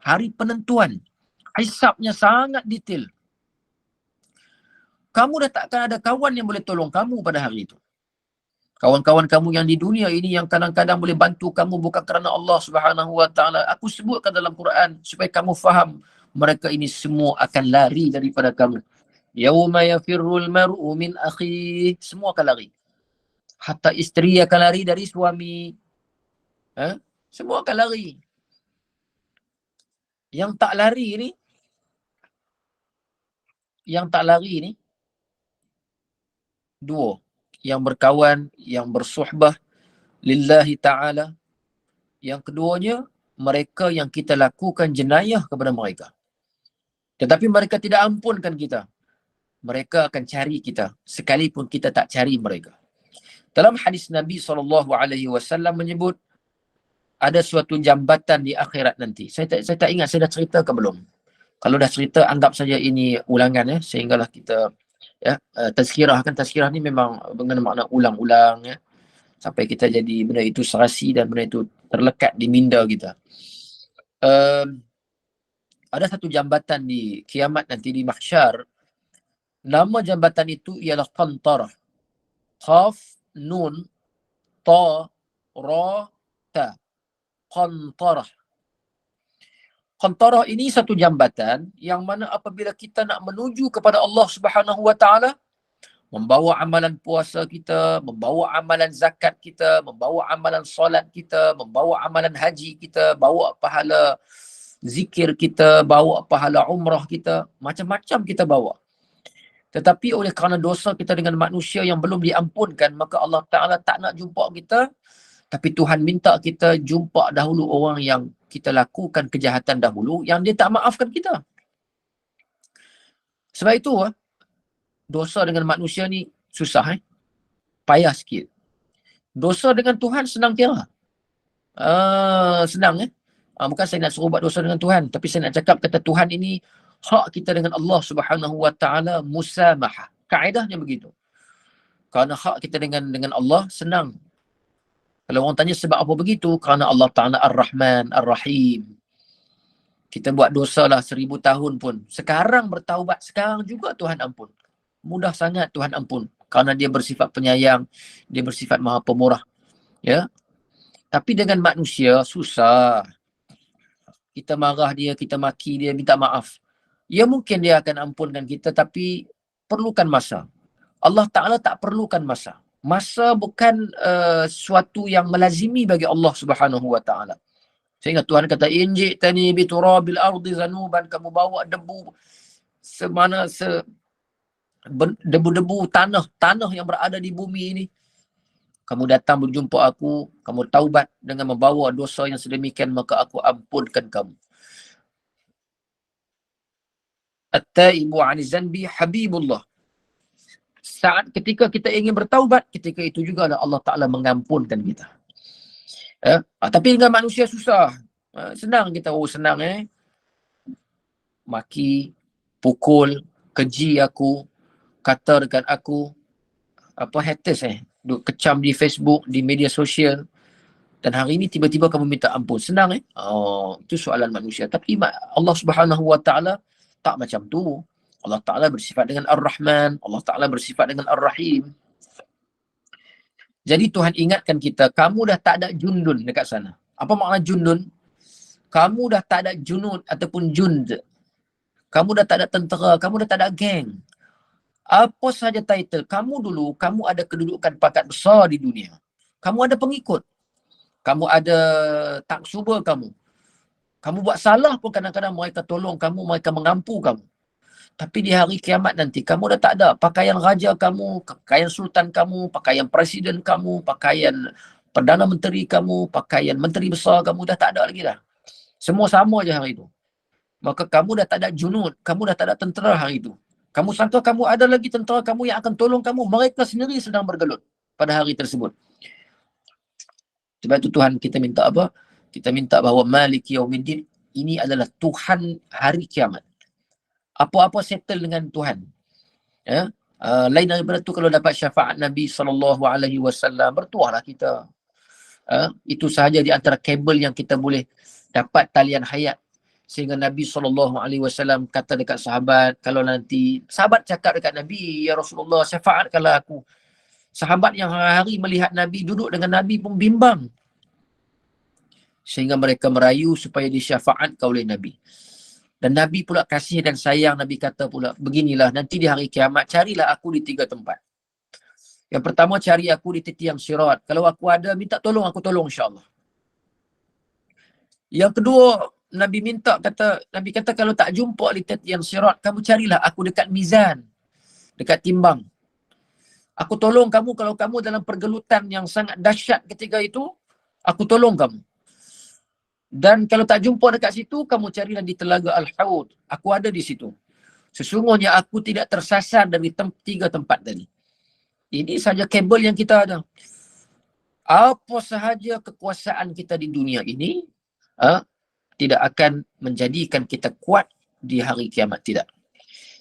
hari penentuan. Hisabnya sangat detail. Kamu dah takkan ada kawan yang boleh tolong kamu pada hari itu. Kawan-kawan kamu yang di dunia ini yang kadang-kadang boleh bantu kamu bukan kerana Allah Subhanahu wa taala. Aku sebutkan dalam Quran supaya kamu faham, mereka ini semua akan lari daripada kamu. Yauma yafirrul mar'u min akhihi, semua akan lari. Hatta isteri akan lari dari suami. Semua akan lari. Yang tak lari ni dua. Yang berkawan, yang bersuhbah lillahi ta'ala. Yang keduanya, mereka yang kita lakukan jenayah kepada mereka. Tetapi mereka tidak ampunkan kita. Mereka akan cari kita sekalipun kita tak cari mereka. Dalam hadis Nabi SAW menyebut ada suatu jambatan di akhirat nanti. Saya tak ingat saya dah cerita ke belum. Kalau dah cerita, anggap saja ini ulangan sehinggalah kita tazkirah. Kan tazkirah ni memang dengan makna ulang-ulang sampai kita jadi benda itu serasi dan benda itu terlekat di minda kita. Ada satu jambatan di kiamat nanti di mahsyar. Nama jambatan itu ialah Qantarah. Qaf, Nun, Ta, Ra, Ta. Qantarah. Qantarah ini satu jambatan yang mana apabila kita nak menuju kepada Allah Subhanahu wa taala, membawa amalan puasa kita, membawa amalan zakat kita, membawa amalan solat kita, membawa amalan haji kita, bawa pahala zikir kita, bawa pahala umrah kita, macam-macam kita bawa. Tetapi oleh kerana dosa kita dengan manusia yang belum diampunkan, maka Allah Ta'ala tak nak jumpa kita. Tapi Tuhan minta kita jumpa dahulu orang yang kita lakukan kejahatan dahulu, yang dia tak maafkan kita. Sebab itu, dosa dengan manusia ni susah. Payah sikit. Dosa dengan Tuhan senang kira. Senang. Bukan saya nak suruh buat dosa dengan Tuhan, tapi saya nak cakap kata Tuhan ini, hak kita dengan Allah Subhanahu wa taala musamahah. Kaedahnya begitu. Kerana hak kita dengan Allah senang. Kalau orang tanya sebab apa begitu, kerana Allah Ta'ala Ar-Rahman, Ar-Rahim. Kita buat dosa lah 1000 tahun pun. Sekarang bertaubat, sekarang juga Tuhan ampun. Mudah sangat Tuhan ampun. Kerana dia bersifat penyayang, dia bersifat maha pemurah. Ya. Tapi dengan manusia, susah. Kita marah dia, kita maki dia, minta maaf. Ya mungkin dia akan ampunkan kita, tapi perlukan masa. Allah Ta'ala tak perlukan masa. Masa bukan suatu yang melazimi bagi Allah Subhanahu wa taala. Sehingga Tuhan kata, injitani bi turabil ardi zanuban, kamu bawa debu debu-debu tanah yang berada di bumi ini. Kamu datang berjumpa aku, kamu taubat dengan membawa dosa yang sedemikian, maka aku ampunkan kamu. At-taibu 'ani zanbi habibullah. Saat ketika kita ingin bertaubat, ketika itu juga Allah Ta'ala mengampunkan kita. Tapi dengan manusia susah. Senang kita, senang maki, pukul, keji aku, kata dekat aku, haters duk kecam di Facebook, di media sosial. Dan hari ini tiba-tiba kamu minta ampun. Senang itu soalan manusia. Tapi Allah Subhanahu wa taala tak macam tu. Allah Ta'ala bersifat dengan Ar-Rahman, Allah Ta'ala bersifat dengan Ar-Rahim. Jadi Tuhan ingatkan kita, kamu dah tak ada jundun dekat sana. Apa makna jundun? Kamu dah tak ada junud ataupun jund. Kamu dah tak ada tentera, kamu dah tak ada geng. Apa sahaja title, kamu dulu, kamu ada kedudukan pangkat besar di dunia. Kamu ada pengikut. Kamu ada tak suba kamu. Kamu buat salah pun kadang-kadang mereka tolong kamu, mereka mengampu kamu. Tapi di hari kiamat nanti, kamu dah tak ada. Pakaian raja kamu, pakaian sultan kamu, pakaian presiden kamu, pakaian perdana menteri kamu, pakaian menteri besar kamu, dah tak ada lagi dah. Semua sama je hari itu. Maka kamu dah tak ada junud, kamu dah tak ada tentera hari itu. Kamu sangka kamu ada lagi tentera kamu yang akan tolong kamu, mereka sendiri sedang bergelut pada hari tersebut. Sebab itu Tuhan kita minta apa? Kita minta bahawa Maliki Yaumiddin, ini adalah Tuhan hari kiamat. Apa-apa settle dengan Tuhan. Ya? Lain daripada tu kalau dapat syafaat Nabi SAW, bertuahlah kita. Itu sahaja di antara kabel yang kita boleh dapat talian hayat. Sehingga Nabi SAW kata dekat sahabat, kalau nanti, sahabat cakap dekat Nabi, ya Rasulullah, syafaatkanlah aku. Sahabat yang hari-hari melihat Nabi, duduk dengan Nabi pun bimbang. Sehingga mereka merayu supaya disyafaatkan oleh Nabi. Dan Nabi pula kasih dan sayang, Nabi kata pula, beginilah, nanti di hari kiamat, carilah aku di 3 tempat. Yang pertama, cari aku di tiang sirat. Kalau aku ada, minta tolong, aku tolong insyaAllah. Yang kedua, Nabi kata kalau tak jumpa di tiang sirat, kamu carilah aku dekat mizan, dekat timbang. Aku tolong kamu kalau kamu dalam pergelutan yang sangat dahsyat ketika itu, aku tolong kamu. Dan kalau tak jumpa dekat situ, kamu carilah di telaga Al-Haud. Aku ada di situ. Sesungguhnya aku tidak tersasar dari 3 tempat tadi. Ini saja kabel yang kita ada. Apa sahaja kekuasaan kita di dunia ini, tidak akan menjadikan kita kuat di hari kiamat, tidak.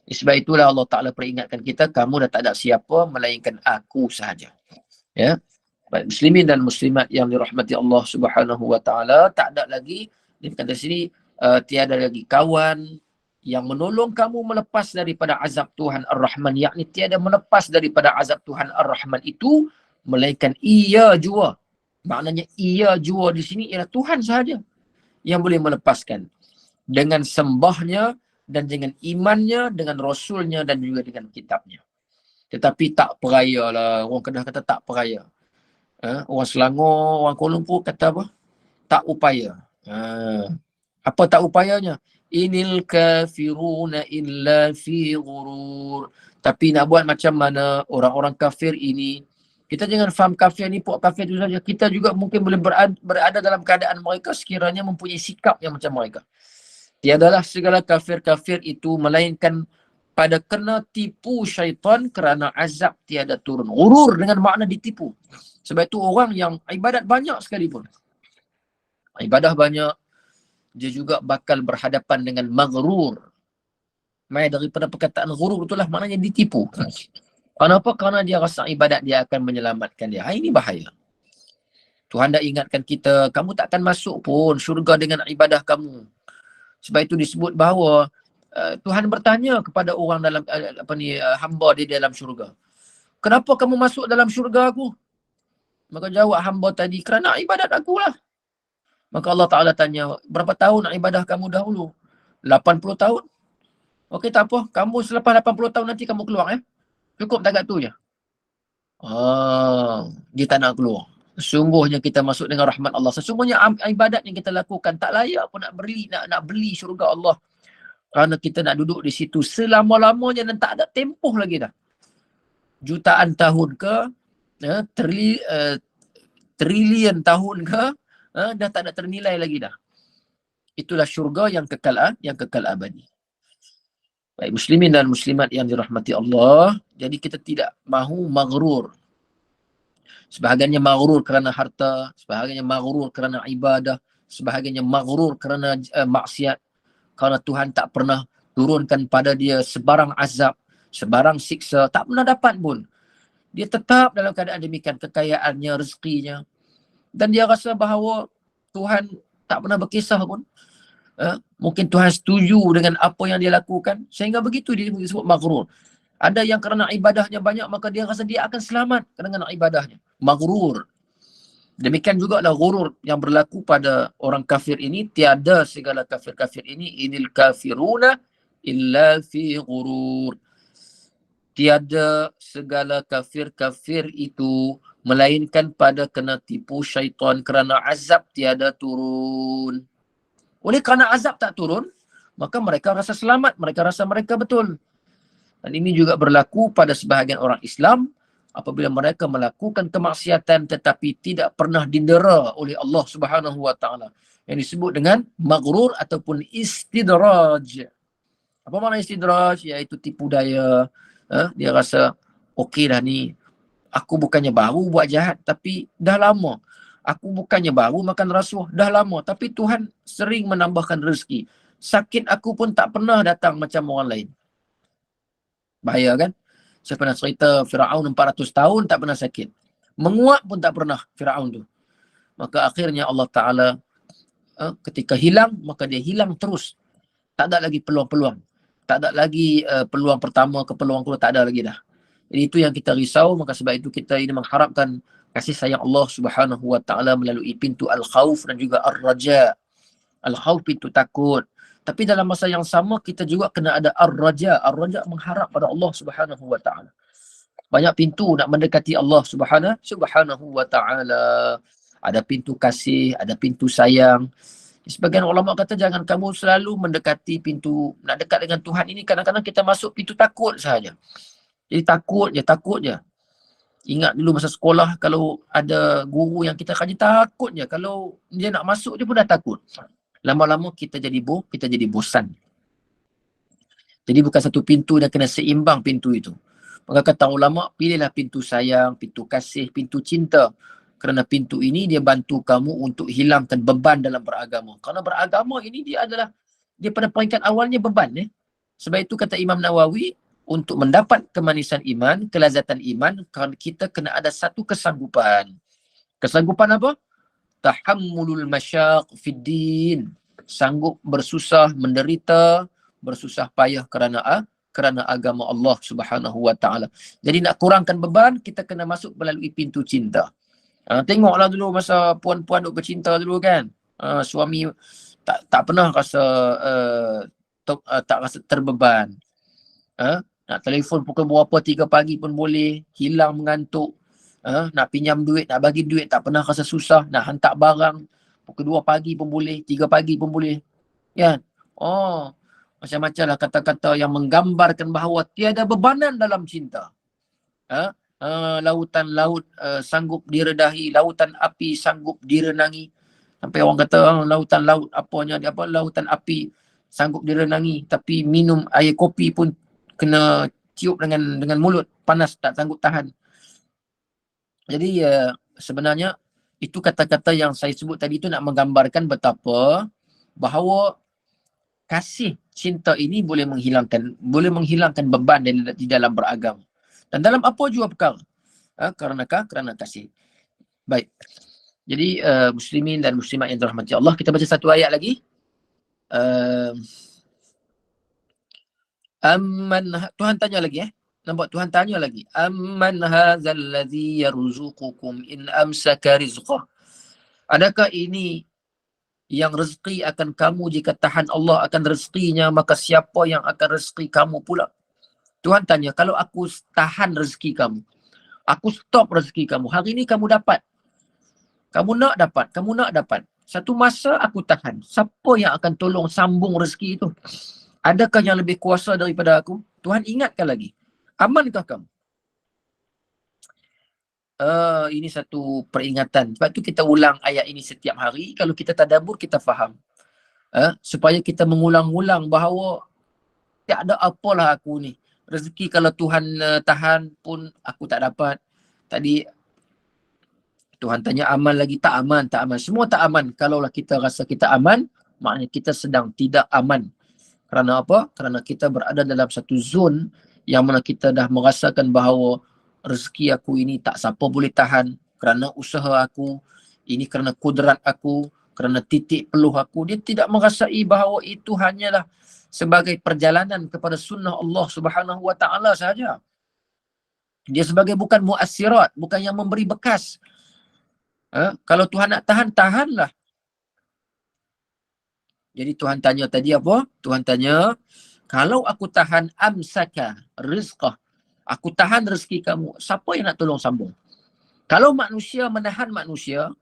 Sebab itulah Allah Ta'ala peringatkan kita, kamu dah tak ada siapa melainkan aku sahaja. Ya. Baik muslimin dan muslimat yang dirahmati Allah Subhanahu wa taala, tak ada lagi di kata sini tiada lagi kawan yang menolong kamu melepas daripada azab Tuhan Ar-Rahman, yakni tiada melepas daripada azab Tuhan Ar-Rahman itu melainkan ia jua. Maknanya ia jua di sini ialah Tuhan sahaja yang boleh melepaskan dengan sembahnya dan dengan imannya, dengan rasulnya dan juga dengan kitabnya. Tetapi tak peraya lah, orang Kedah kata tak peraya. Orang Selangor, orang Kuala Lumpur kata apa? Tak upaya. Apa tak upayanya? Inil kafiruna illa fi ghurur. Tapi nak buat macam mana orang-orang kafir ini, kita jangan faham kafir ni puak kafir itu saja. Kita juga mungkin boleh berada dalam keadaan mereka sekiranya mempunyai sikap yang macam mereka. Tiadalah segala kafir-kafir itu melainkan pada kena tipu syaitan kerana azab tiada turun. Ghurur dengan makna ditipu. Sebab itu orang yang ibadat banyak sekalipun, ibadah banyak, dia juga bakal berhadapan dengan maghrur. Mai daripada perkataan ghurur itulah maknanya ditipu. Kenapa? Kerana dia rasa ibadat dia akan menyelamatkan dia. Ini bahaya. Tuhan dah ingatkan kita, kamu tak akan masuk pun syurga dengan ibadah kamu. Sebab itu disebut bahawa Tuhan bertanya kepada orang dalam hamba di dalam syurga. Kenapa kamu masuk dalam syurga aku? Maka jawab hamba tadi, kerana ibadat akulah. Maka Allah Ta'ala tanya, berapa tahun ibadah kamu dahulu? 80 tahun? Okey, tak apa. Kamu selepas 80 tahun nanti kamu keluar. Cukup tak kat tu je. Dia tak nak keluar. Sesungguhnya kita masuk dengan rahmat Allah. Sesungguhnya ibadat yang kita lakukan tak layak pun nak beli syurga Allah. Kerana kita nak duduk di situ selama-lamanya dan tak ada tempoh lagi dah. Jutaan tahun ke, trilion tahun ke, dah tak ada ternilai lagi dah. Itulah syurga yang kekal abadi. Baik muslimin dan muslimat yang dirahmati Allah, jadi kita tidak mahu maghrur. Sebahagiannya maghrur kerana harta, sebahagiannya maghrur kerana ibadah, sebahagiannya maghrur kerana maksiat. Kerana Tuhan tak pernah turunkan pada dia sebarang azab, sebarang siksa, tak pernah dapat pun. Dia tetap dalam keadaan demikian, kekayaannya, rezekinya. Dan dia rasa bahawa Tuhan tak pernah berkisah pun. Mungkin Tuhan setuju dengan apa yang dia lakukan. Sehingga begitu dia disebut maghrur. Ada yang kerana ibadahnya banyak, maka dia rasa dia akan selamat dengan ibadahnya. maghrur. Demikian juga lah ghurur yang berlaku pada orang kafir ini. Tiada segala kafir-kafir ini, inil kafiruna illa fi ghurur. Tiada segala kafir-kafir itu melainkan pada kena tipu syaitan, kerana azab tiada turun. Oleh kerana azab tak turun, maka mereka rasa selamat, mereka rasa mereka betul. Dan ini juga berlaku pada sebahagian orang Islam apabila mereka melakukan kemaksiatan tetapi tidak pernah didera oleh Allah Subhanahu wa taala, yang disebut dengan maghrur ataupun istidraj. Apa makna istidraj? Iaitu tipu daya. Dia rasa okey dah ni, aku bukannya baru buat jahat tapi dah lama. Aku bukannya baru makan rasuah, dah lama, tapi Tuhan sering menambahkan rezeki. Sakit aku pun tak pernah datang macam orang lain. Bahaya kan? Saya pernah cerita Firaun 400 tahun tak pernah sakit. Menguap pun tak pernah Firaun tu. Maka akhirnya Allah Ta'ala ketika hilang, maka dia hilang terus. Tak ada lagi peluang-peluang. Tak ada lagi peluang pertama ke peluang kedua, tak ada lagi dah. Jadi itu yang kita risau. Maka sebab itu kita ini mengharapkan kasih sayang Allah Subhanahu wa Ta'ala melalui pintu al-khawf dan juga ar-raja. Al-khawf pintu takut. Tapi dalam masa yang sama kita juga kena ada ar-raja. Ar-raja mengharap pada Allah Subhanahu wa Ta'ala. Banyak pintu nak mendekati Allah Subhanahu wa Ta'ala. Ada pintu kasih, ada pintu sayang. Sebagian ulama kata jangan kamu selalu mendekati pintu nak dekat dengan Tuhan ini. Kadang-kadang kita masuk pintu takut sahaja. Jadi takut je. Ingat dulu masa sekolah kalau ada guru yang kita kaji, takut je. Kalau dia nak masuk dia pun dah takut. Lama-lama kita jadi bosan. Jadi bukan satu pintu, dan kena seimbang pintu itu. Maka kata ulama, pilihlah pintu sayang, pintu kasih, pintu cinta. Kerana pintu ini dia bantu kamu untuk hilangkan beban dalam beragama. Kerana beragama ini dia pada peringkat awalnya beban. Sebab itu kata Imam Nawawi, untuk mendapat kemanisan iman, kelazatan iman, kita kena ada satu kesanggupan. Kesanggupan apa? Tahammulul masyaq fid din. Sanggup bersusah, menderita, bersusah payah kerana agama Allah Subhanahu wa Ta'ala. Jadi nak kurangkan beban, kita kena masuk melalui pintu cinta. Tengoklah dulu masa puan-puan duk bercinta dulu kan. Suami tak pernah rasa tak rasa terbeban. Nak telefon pukul berapa, 3 pagi pun boleh, hilang mengantuk. Nak pinjam duit, nak bagi duit, tak pernah rasa susah. Nak hantar barang, pukul 2 pagi pun boleh, 3 pagi pun boleh. Kan? Macam-macam lah kata-kata yang menggambarkan bahawa tiada bebanan dalam cinta. Lautan laut sanggup diredahi, lautan api sanggup direnangi. Sampai orang kata lautan laut lautan api sanggup direnangi, tapi minum air kopi pun kena tiup dengan mulut, panas tak sanggup tahan. Jadi sebenarnya itu kata-kata yang saya sebut tadi itu nak menggambarkan betapa bahawa kasih cinta ini boleh menghilangkan beban di dalam beragama. Dan dalam apa jua perkara. Kerana kasih. Baik. Jadi muslimin dan muslimat yang dirahmati Allah, kita baca satu ayat lagi. Tuhan tanya lagi Nampak Tuhan tanya lagi. Amman hadzal ladzi yarzuqukum in amsaka rizqah. Adakah ini yang rezeki akan kamu, jika tahan Allah akan rezekinya, maka siapa yang akan rezeki kamu pula? Tuhan tanya, kalau aku tahan rezeki kamu, aku stop rezeki kamu, hari ini kamu dapat, kamu nak dapat, satu masa aku tahan, siapa yang akan tolong sambung rezeki itu? Adakah yang lebih kuasa daripada aku? Tuhan ingatkan lagi, amankah kamu? Ini satu peringatan. Sebab tu kita ulang ayat ini setiap hari. Kalau kita tadabbur, kita faham. Supaya kita mengulang-ulang bahawa tak ada apalah aku ni. Rezeki kalau Tuhan tahan pun aku tak dapat. Tadi Tuhan tanya aman lagi, tak aman. Semua tak aman. Kalaulah kita rasa kita aman, maknanya kita sedang tidak aman. Kerana apa? Kerana kita berada dalam satu zon yang mana kita dah merasakan bahawa rezeki aku ini tak siapa boleh tahan, kerana usaha aku, ini kerana kudrat aku, kerana titik peluh aku. Dia tidak merasai bahawa itu hanyalah sebagai perjalanan kepada sunnah Allah Subhanahu wa Ta'ala sahaja. Dia sebagai bukan muassirat, bukan yang memberi bekas. Kalau Tuhan nak tahan, tahanlah. Jadi Tuhan tanya tadi apa? Tuhan tanya, kalau aku tahan amsaka rizqah, aku tahan rezeki kamu, siapa yang nak tolong sambung? Kalau manusia menahan manusia,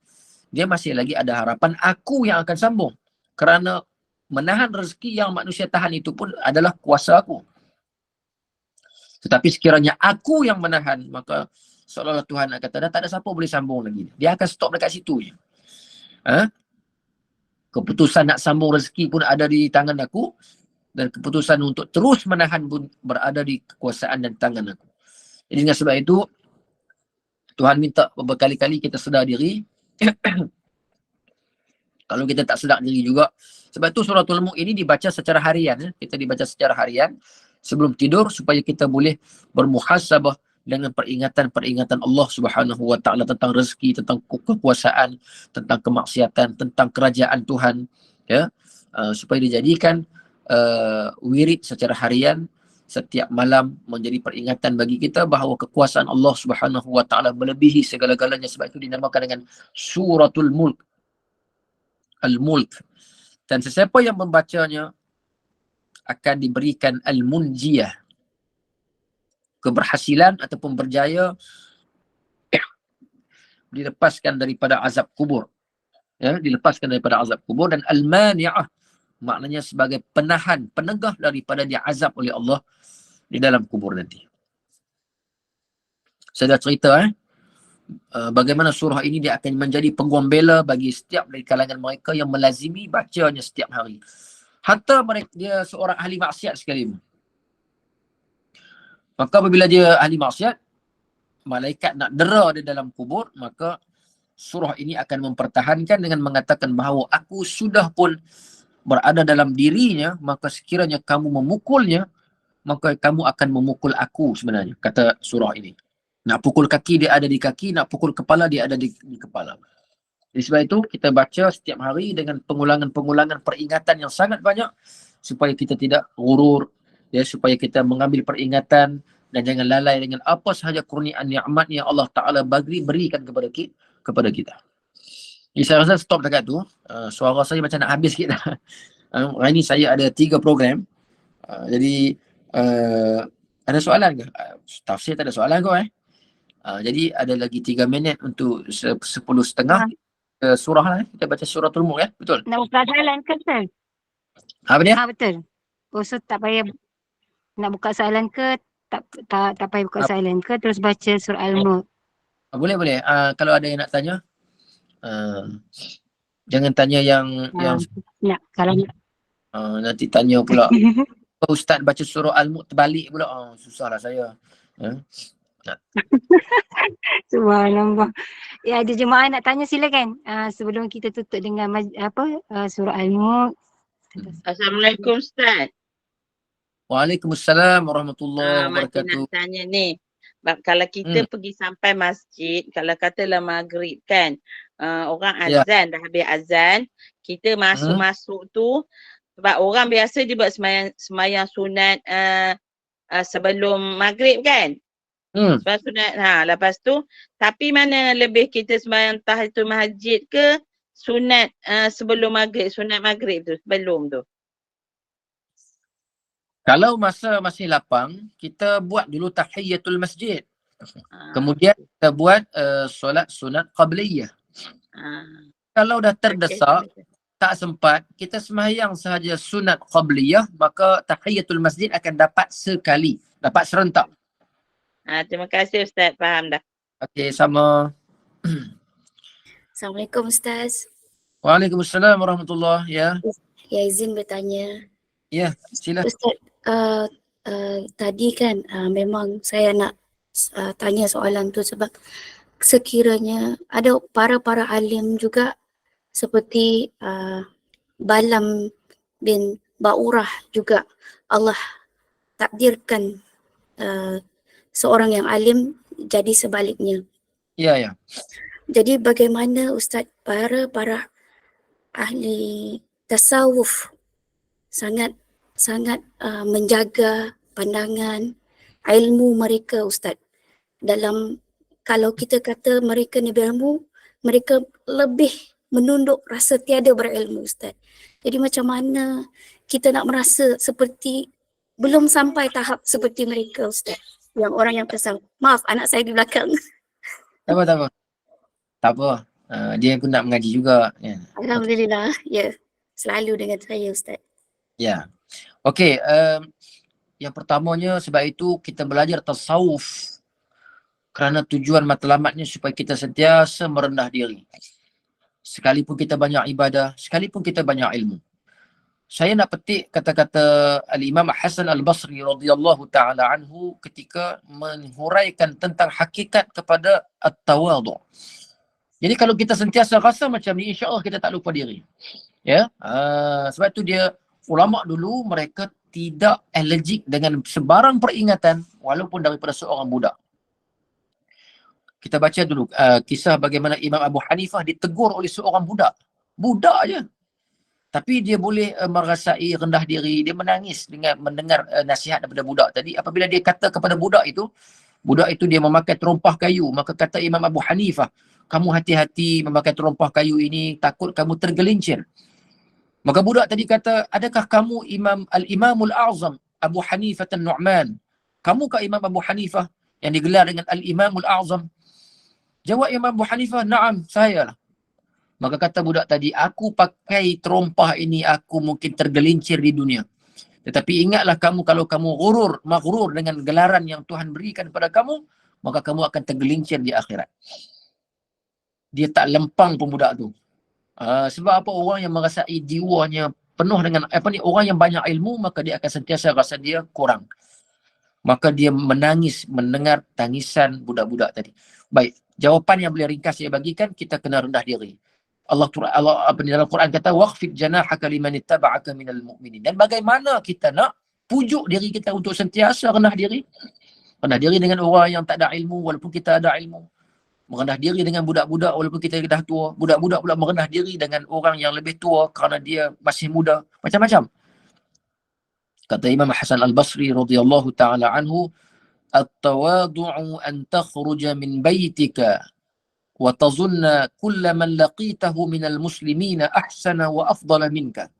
dia masih lagi ada harapan aku yang akan sambung. Kerana menahan rezeki yang manusia tahan itu pun adalah kuasa aku. Tetapi sekiranya aku yang menahan, maka seolah-olah Tuhan nak kata, dah tak ada siapa boleh sambung lagi. Dia akan stop dekat situ je. Keputusan nak sambung rezeki pun ada di tangan aku, dan keputusan untuk terus menahan pun berada di kekuasaan dan tangan aku. Jadi dengan sebab itu, Tuhan minta berkali-kali kita sedar diri. Kalau kita tak sedar diri juga. Sebab itu suratul Mulk ini dibaca secara harian. Kita dibaca secara harian sebelum tidur supaya kita boleh bermuhasabah dengan peringatan-peringatan Allah Subhanahu wa taala tentang rezeki, tentang kekuasaan, tentang kemaksiatan, tentang kerajaan Tuhan, ya. Supaya dijadikan wirid secara harian setiap malam menjadi peringatan bagi kita bahawa kekuasaan Allah Subhanahu wa taala melebihi segala-galanya. Sebab itu dinamakan dengan suratul Mulk, Al-Mulk. Dan sesiapa yang membacanya akan diberikan Al-Munjiyah, keberhasilan ataupun berjaya dilepaskan daripada azab kubur. Ya, dilepaskan daripada azab kubur. Dan Al-Mani'ah maknanya sebagai penahan, penegah daripada diazab oleh Allah di dalam kubur nanti. Saya dah cerita bagaimana surah ini dia akan menjadi peguam bela bagi setiap dari kalangan mereka yang melazimi bacanya setiap hari. Hatta mereka dia seorang ahli maksiat sekalipun. Maka apabila dia ahli maksiat, malaikat nak dera dia dalam kubur, maka surah ini akan mempertahankan dengan mengatakan bahawa aku sudah pun berada dalam dirinya, maka sekiranya kamu memukulnya, maka kamu akan memukul aku sebenarnya, kata surah ini. Nak pukul kaki dia ada di kaki, nak pukul kepala dia ada di kepala. Jadi sebab itu kita baca setiap hari dengan pengulangan-pengulangan peringatan yang sangat banyak supaya kita tidak gurur, ya, supaya kita mengambil peringatan dan jangan lalai dengan apa sahaja kurniaan nikmat yang Allah Taala berikan kepada kita. Jadi saya rasa stop dekat tu. Suara saya macam nak habis sikit dah. Hari ni saya ada 3 program. Jadi ada soalan ke? Tafsir tak ada soalan kau jadi ada lagi 3 minit untuk 10.30 surah lah. Kita baca suratul Mulk, ya. Betul? Nak buka soalan ke, Ustaz? Apa dia? Betul. So tak payah nak buka soalan ke, tak payah buka soalan ke, terus baca surah Al-Mulk. Boleh. Kalau ada yang nak tanya, jangan tanya yang nak, kalau nanti tanya pula Ustaz baca surah Al-Mulk terbalik pula. Susahlah saya. Subhanallah. Ya, ada jemaah nak tanya, silakan. Sebelum kita tutup dengan surah Al-Mulk. Assalamualaikum, Ustaz. Waalaikumsalam warahmatullahi Macam wabarakatuh. nak tanya ni, kalau kita pergi sampai masjid, kalau katalah maghrib kan, orang azan, dah habis azan, kita masuk-masuk tu, sebab orang biasa dia buat semayang sunat sebelum maghrib kan. Sebab sunat, lepas tu, tapi mana lebih kita semayang tahiyatul masjid ke sunat sebelum maghrib, sunat maghrib tu, sebelum tu? Kalau masa masih lapang, kita buat dulu tahiyatul masjid. Kemudian kita buat solat sunat qabliyah. Kalau dah terdesak, tak sempat, kita sembahyang sahaja sunat qabliyah, maka tahiyatul masjid akan dapat sekali, dapat serentak. Terima kasih, Ustaz, faham dah. Okey, sama. Assalamualaikum, Ustaz. Waalaikumsalam warahmatullahi. Ya. Ya, izin bertanya. Ya, sila. Ustaz, tadi kan memang saya nak tanya soalan tu sebab sekiranya ada para alim juga seperti Balam bin Ba'urah juga Allah takdirkan seorang yang alim jadi sebaliknya. Ya. Jadi bagaimana Ustaz, para ahli tasawuf sangat menjaga pandangan ilmu mereka, Ustaz, dalam, kalau kita kata mereka ni berilmu, mereka lebih menunduk rasa tiada berilmu, Ustaz. Jadi macam mana kita nak merasa seperti belum sampai tahap seperti mereka, Ustaz, yang orang yang kesal. Maaf, anak saya di belakang. Tak apa, tak apa. Tak apa. Dia pun nak mengaji juga. Ya. Alhamdulillah, ya. Selalu dengan saya, Ustaz. Ya. Okey, yang pertamanya sebab itu kita belajar tasawuf kerana tujuan matlamatnya supaya kita sentiasa merendah diri. Sekalipun kita banyak ibadah, sekalipun kita banyak ilmu. Saya nak petik kata-kata Al-Imam Hasan Al-Basri radhiyallahu ta'ala anhu ketika menghuraikan tentang hakikat kepada at-tawadhu'. Jadi kalau kita sentiasa rasa macam ni, insya-Allah kita tak lupa diri. Ya, sebab tu dia ulama dulu mereka tidak allergic dengan sebarang peringatan walaupun daripada seorang budak. Kita baca dulu kisah bagaimana Imam Abu Hanifah ditegur oleh seorang budak. Budak je. Tapi dia boleh merasai rendah diri, dia menangis dengan mendengar nasihat daripada budak tadi. Apabila dia kata kepada budak itu dia memakai terompah kayu, maka kata Imam Abu Hanifah, kamu hati-hati memakai terompah kayu ini, takut kamu tergelincir. Maka budak tadi kata, adakah kamu Al-Imamul A'zam Abu Hanifah An-Nu'man? Kamukah Imam Abu Hanifah yang digelar dengan Al-Imamul A'zam? Jawab Imam Abu Hanifah, na'am, saya lah. Maka kata budak tadi, aku pakai terompah ini, aku mungkin tergelincir di dunia. Tetapi ingatlah kamu, kalau kamu maghrur dengan gelaran yang Tuhan berikan kepada kamu, maka kamu akan tergelincir di akhirat. Dia tak lempang pemuda tu. Sebab apa? Orang yang merasai jiwanya penuh dengan orang yang banyak ilmu, maka dia akan sentiasa rasa dia kurang. Maka dia menangis mendengar tangisan budak-budak tadi. Baik, jawapan yang boleh ringkas saya bagikan, kita kena rendah diri. Allah dalam Quran kata waqfid janahaka liman ittaba'aka minal mu'minin. Dan bagaimana kita nak pujuk diri kita untuk sentiasa rendah diri? Rendah diri dengan orang yang tak ada ilmu walaupun kita ada ilmu. Merendah diri dengan budak-budak walaupun kita dah tua. Budak-budak pula merendah diri dengan orang yang lebih tua kerana dia masih muda. Macam-macam. Kata Imam Hasan Al-Basri radhiyallahu ta'ala anhu, at-tawadu'u an takhruja min baitika wa tazunna kulla man laqitahu minal muslimina ahsana wa afdala minka.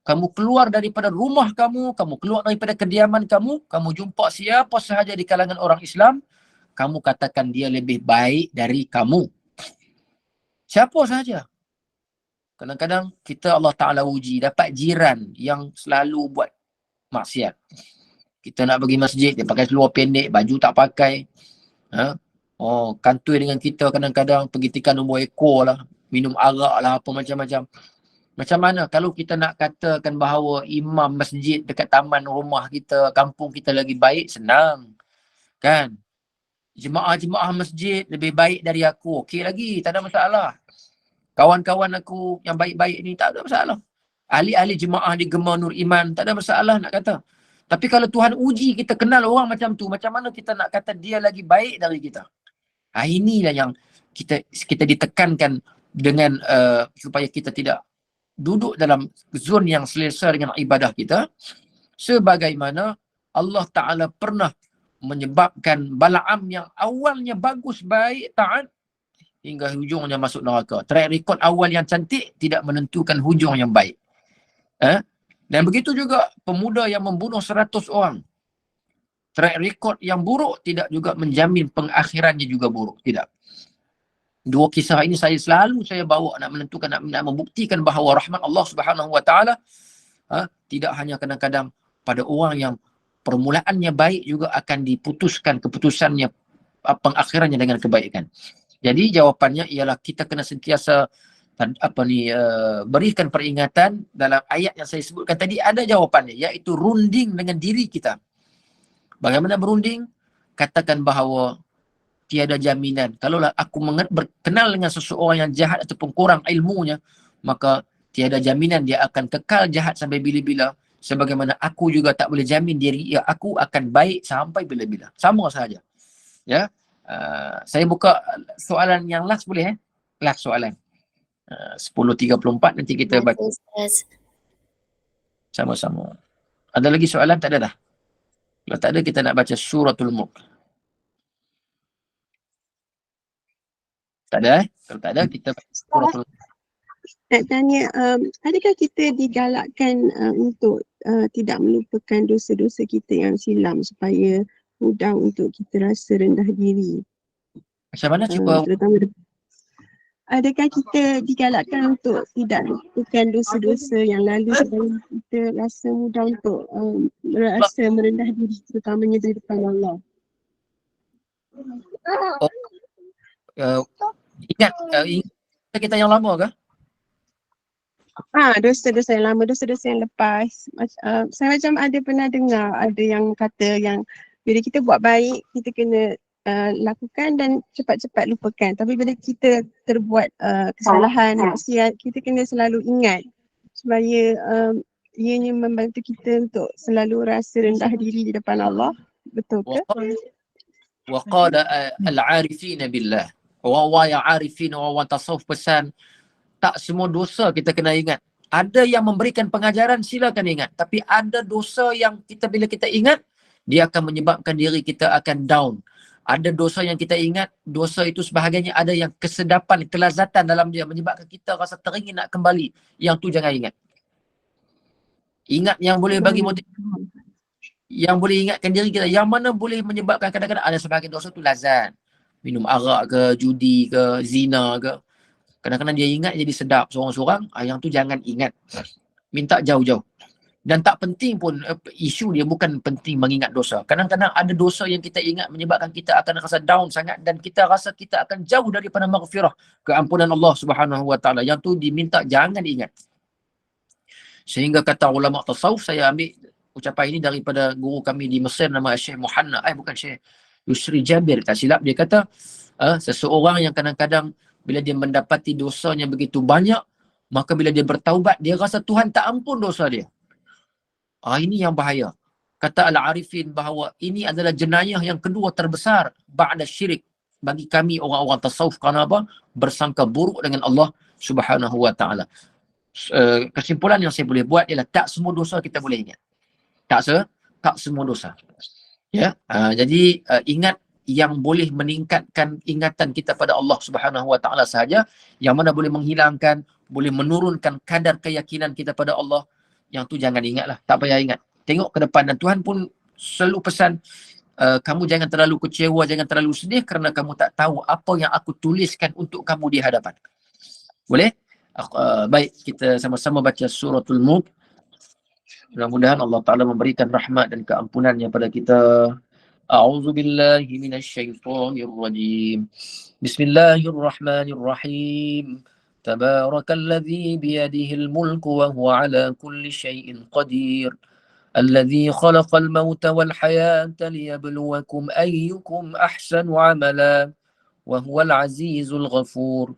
Kamu keluar daripada rumah kamu keluar daripada kediaman kamu jumpa siapa sahaja di kalangan orang Islam, kamu katakan dia lebih baik dari kamu. Siapa sahaja. Kadang-kadang kita Allah Ta'ala uji, dapat jiran yang selalu buat maksiat. Kita nak pergi masjid, dia pakai seluar pendek, baju tak pakai. Kantoi dengan kita kadang-kadang, pergi tikar nombor ekor lah, minum arak lah, apa macam-macam. Macam mana kalau kita nak katakan bahawa imam masjid dekat taman rumah kita, kampung kita lagi baik? Senang. Kan? Jemaah-jemaah masjid lebih baik dari aku. Okey lagi, tak ada masalah. Kawan-kawan aku yang baik-baik ni tak ada masalah. Ahli-ahli jemaah di Gema Nur Iman, tak ada masalah nak kata. Tapi kalau Tuhan uji kita kenal orang macam tu, macam mana kita nak kata dia lagi baik dari kita? Inilah yang kita ditekankan dengan supaya kita tidak duduk dalam zon yang selesa dengan ibadah kita. Sebagaimana Allah Ta'ala pernah menyebabkan Bala'am yang awalnya bagus, baik, taat, hingga hujungnya masuk neraka. Track record awal yang cantik tidak menentukan hujung yang baik. Dan begitu juga pemuda yang membunuh 100 orang. Track record yang buruk tidak juga menjamin pengakhirannya juga buruk. Tidak. Dua kisah ini saya bawa nak menentukan, nak membuktikan bahawa rahmat Allah Subhanahu Wa Taala tidak hanya kadang-kadang pada orang yang permulaannya baik, juga akan diputuskan keputusannya, pengakhirannya dengan kebaikan. Jadi jawapannya ialah kita kena sentiasa berikan peringatan. Dalam ayat yang saya sebutkan tadi ada jawapannya, iaitu runding dengan diri kita. Bagaimana berunding? Katakan bahawa tiada jaminan. Kalaulah aku berkenal dengan seseorang yang jahat ataupun kurang ilmunya, maka tiada jaminan dia akan kekal jahat sampai bila-bila. Sebagaimana aku juga tak boleh jamin diri aku akan baik sampai bila-bila. Sama sahaja. Ya. Saya buka soalan yang last boleh? Last soalan. 10.34 nanti kita baca. Sama-sama. Ada lagi soalan? Tak ada dah. Kalau tak ada, kita nak baca suratul Mulk. Tak ada Kalau tak ada kita suratul Nak tanya, adakah kita digalakkan untuk tidak melupakan dosa-dosa kita yang silam supaya mudah untuk kita rasa rendah diri? Macam mana cuba Terutama, adakah kita digalakkan untuk tidak melupakan dosa-dosa yang lalu supaya kita rasa mudah untuk merasa merendah diri, terutamanya di depan Allah? ingat kita yang lama ke? Dosa-dosa yang lama, dosa-dosa yang lepas. Saya macam ada pernah dengar ada yang kata yang bila kita buat baik, kita kena lakukan dan cepat-cepat lupakan. Tapi bila kita terbuat kesalahan, maksiat, kita kena selalu ingat supaya ianya membantu kita untuk selalu rasa rendah diri di depan Allah. Betul ke? Wa qala al-arifina billah. Orang yang arifin, orang tasawuf pesan tak semua dosa kita kena ingat. Ada yang memberikan pengajaran, silakan ingat. Tapi ada dosa yang kita bila kita ingat, dia akan menyebabkan diri kita akan down. Ada dosa yang kita ingat, dosa itu sebahagiannya ada yang kesedapan, kelazatan dalam dia, menyebabkan kita rasa teringin nak kembali. Yang tu jangan ingat. Ingat yang boleh bagi motivasi, yang boleh ingatkan diri kita. Yang mana boleh menyebabkan kadang-kadang ada sebahagian dosa tu lazat. Minum arak ke, judi ke, zina ke. Kadang-kadang dia ingat jadi sedap seorang-seorang, yang tu jangan ingat. Minta jauh-jauh. Dan tak penting pun, isu dia bukan penting mengingat dosa. Kadang-kadang ada dosa yang kita ingat menyebabkan kita akan rasa down sangat dan kita rasa kita akan jauh daripada maghfirah, keampunan Allah Subhanahu Wa Taala. Yang tu diminta jangan ingat. Sehingga kata ulama tasawuf, saya ambil ucapan ini daripada guru kami di Mesir nama Syekh Muhanna, bukan Syekh Yusri Jabir, tak silap, dia kata seseorang yang kadang-kadang bila dia mendapati dosanya begitu banyak, maka bila dia bertaubat, dia rasa Tuhan tak ampun dosa dia. Ini yang bahaya. Kata Al-Arifin bahawa ini adalah jenayah yang kedua terbesar ba'da syirik bagi kami orang-orang tasawuf. Kerana apa? Bersangka buruk dengan Allah Subhanahu Wa Taala. Kesimpulan yang saya boleh buat ialah tak semua dosa kita boleh ingat. Tak semua dosa. Ya. Jadi ingat yang boleh meningkatkan ingatan kita pada Allah Subhanahu Wa Taala sahaja, yang mana boleh menghilangkan, boleh menurunkan kadar keyakinan kita pada Allah, yang tu jangan ingatlah, tak payah ingat. Tengok ke depan, dan Tuhan pun selalu pesan, kamu jangan terlalu kecewa, jangan terlalu sedih kerana kamu tak tahu apa yang aku tuliskan untuk kamu di hadapan. Boleh? Baik, kita sama-sama baca suratul Mulk. Mudah-mudahan Allah Ta'ala memberikan rahmat dan keampunannya pada kita. أعوذ بالله من الشيطان الرجيم بسم الله الرحمن الرحيم تبارك الذي بيده الملك وهو على كل شيء قدير الذي خلق الموت والحياة ليبلوكم أيكم أحسن عملا وهو العزيز الغفور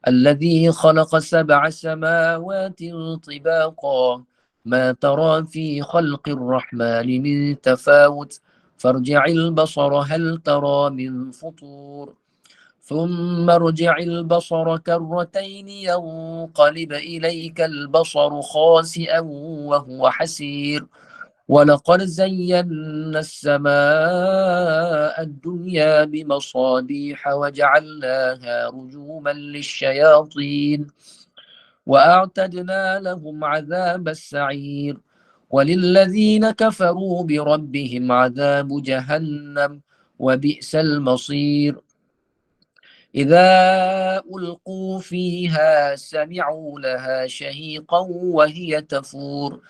الذي خلق 7 سماوات طباقا ما ترى في خلق الرحمن من تفاوت فارجع البصر هل ترى من فطور ثم ارجع البصر كرتين ينقلب إليك البصر خاسئا وهو حسير ولقد زينا السماء الدنيا بمصابيح وجعلناها رجوما للشياطين وأعتدنا لهم عذاب السعير وللذين كفروا بربهم عذاب جهنم وبئس المصير إذا ألقوا فيها سمعوا لها شهيقا وهي تفور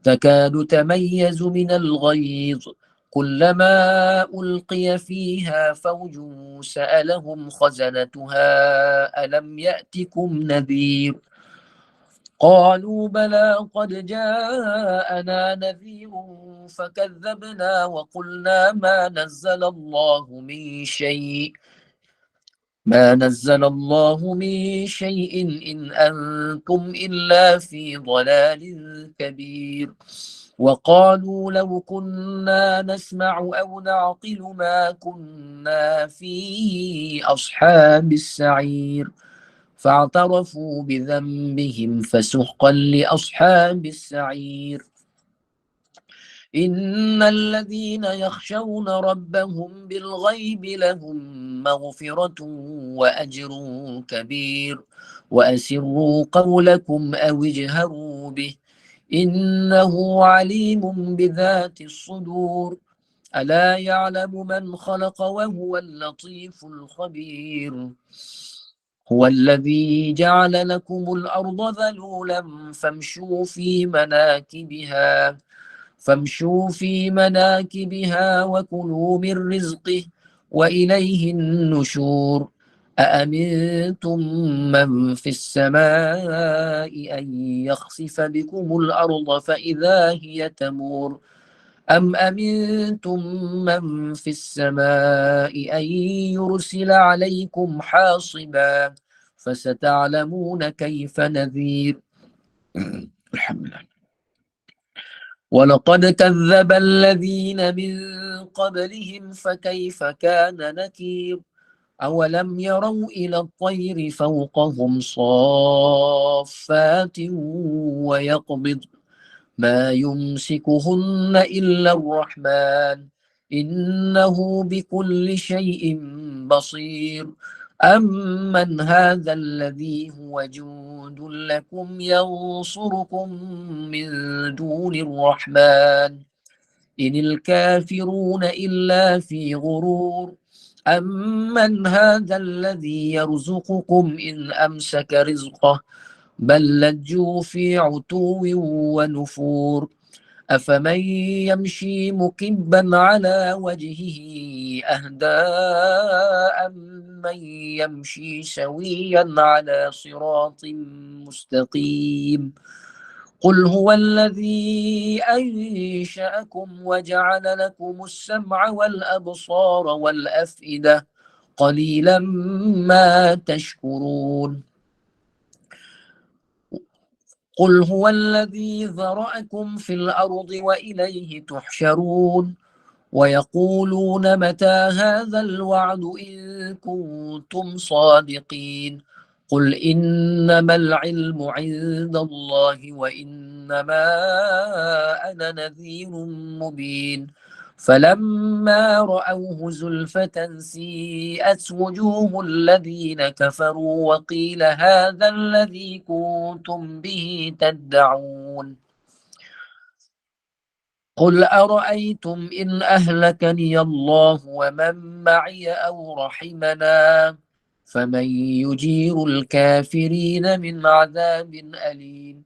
تكاد تميز من الغيظ كلما ألقي فيها فوج سألهم خزنتها ألم يأتكم نذير قالوا بلى قد جاءنا نذير فكذبنا وقلنا ما نزل الله من شيء إن أنتم إلا في ضلال كبير وقالوا لو كنا نسمع أو نعقل ما كنا في أصحاب السعير فاعترفوا بذنبهم فسحقا لأصحاب السعير إن الذين يخشون ربهم بالغيب لهم مغفرة وأجر كبير وأسروا قولكم أو اجهروا به إنه عليم بذات الصدور ألا يعلم من خلق وهو اللطيف الخبير هو الذي جعل لكم الأرض ذلولا فامشوا في مناكبها وكلوا من رزقه وإليه النشور أأمنتم من في السماء أن يخسف بكم الأرض فإذا هي تمور أم أمنتم من في السماء أن يرسل عليكم حاصبا فستعلمون كيف نذير. الحمد لله. ولقد كذب الذين من قبلهم فكيف كان نكير أولم يروا إلى الطير فوقهم صافات ويقبض ما يمسكهن إلا الرحمن إنه بكل شيء بصير أمن هذا الذي هو جند لكم ينصركم من دون الرحمن إن الكافرون إلا في غرور أمن هذا الذي يرزقكم إن أمسك رزقه بل لجوا في عتو ونفور أفمن يمشي مكبا على وجهه أهدى أمن يمشي سويا على صراط مستقيم قل هو الذي أنشأكم وجعل لكم السمع والأبصار والأفئدة قليلا ما تشكرون قل هو الذي ذرأكم في الأرض وإليه تحشرون ويقولون متى هذا الوعد إن كنتم صادقين قل إنما العلم عند الله وإنما أنا نذير مبين فلما رأوه زلفة سيئت وجوه الذين كفروا وقيل هذا الذي كنتم به تدعون قل أرأيتم إن أهلكني الله ومن معي أو رحمنا فمن يجير الكافرين من عذاب أليم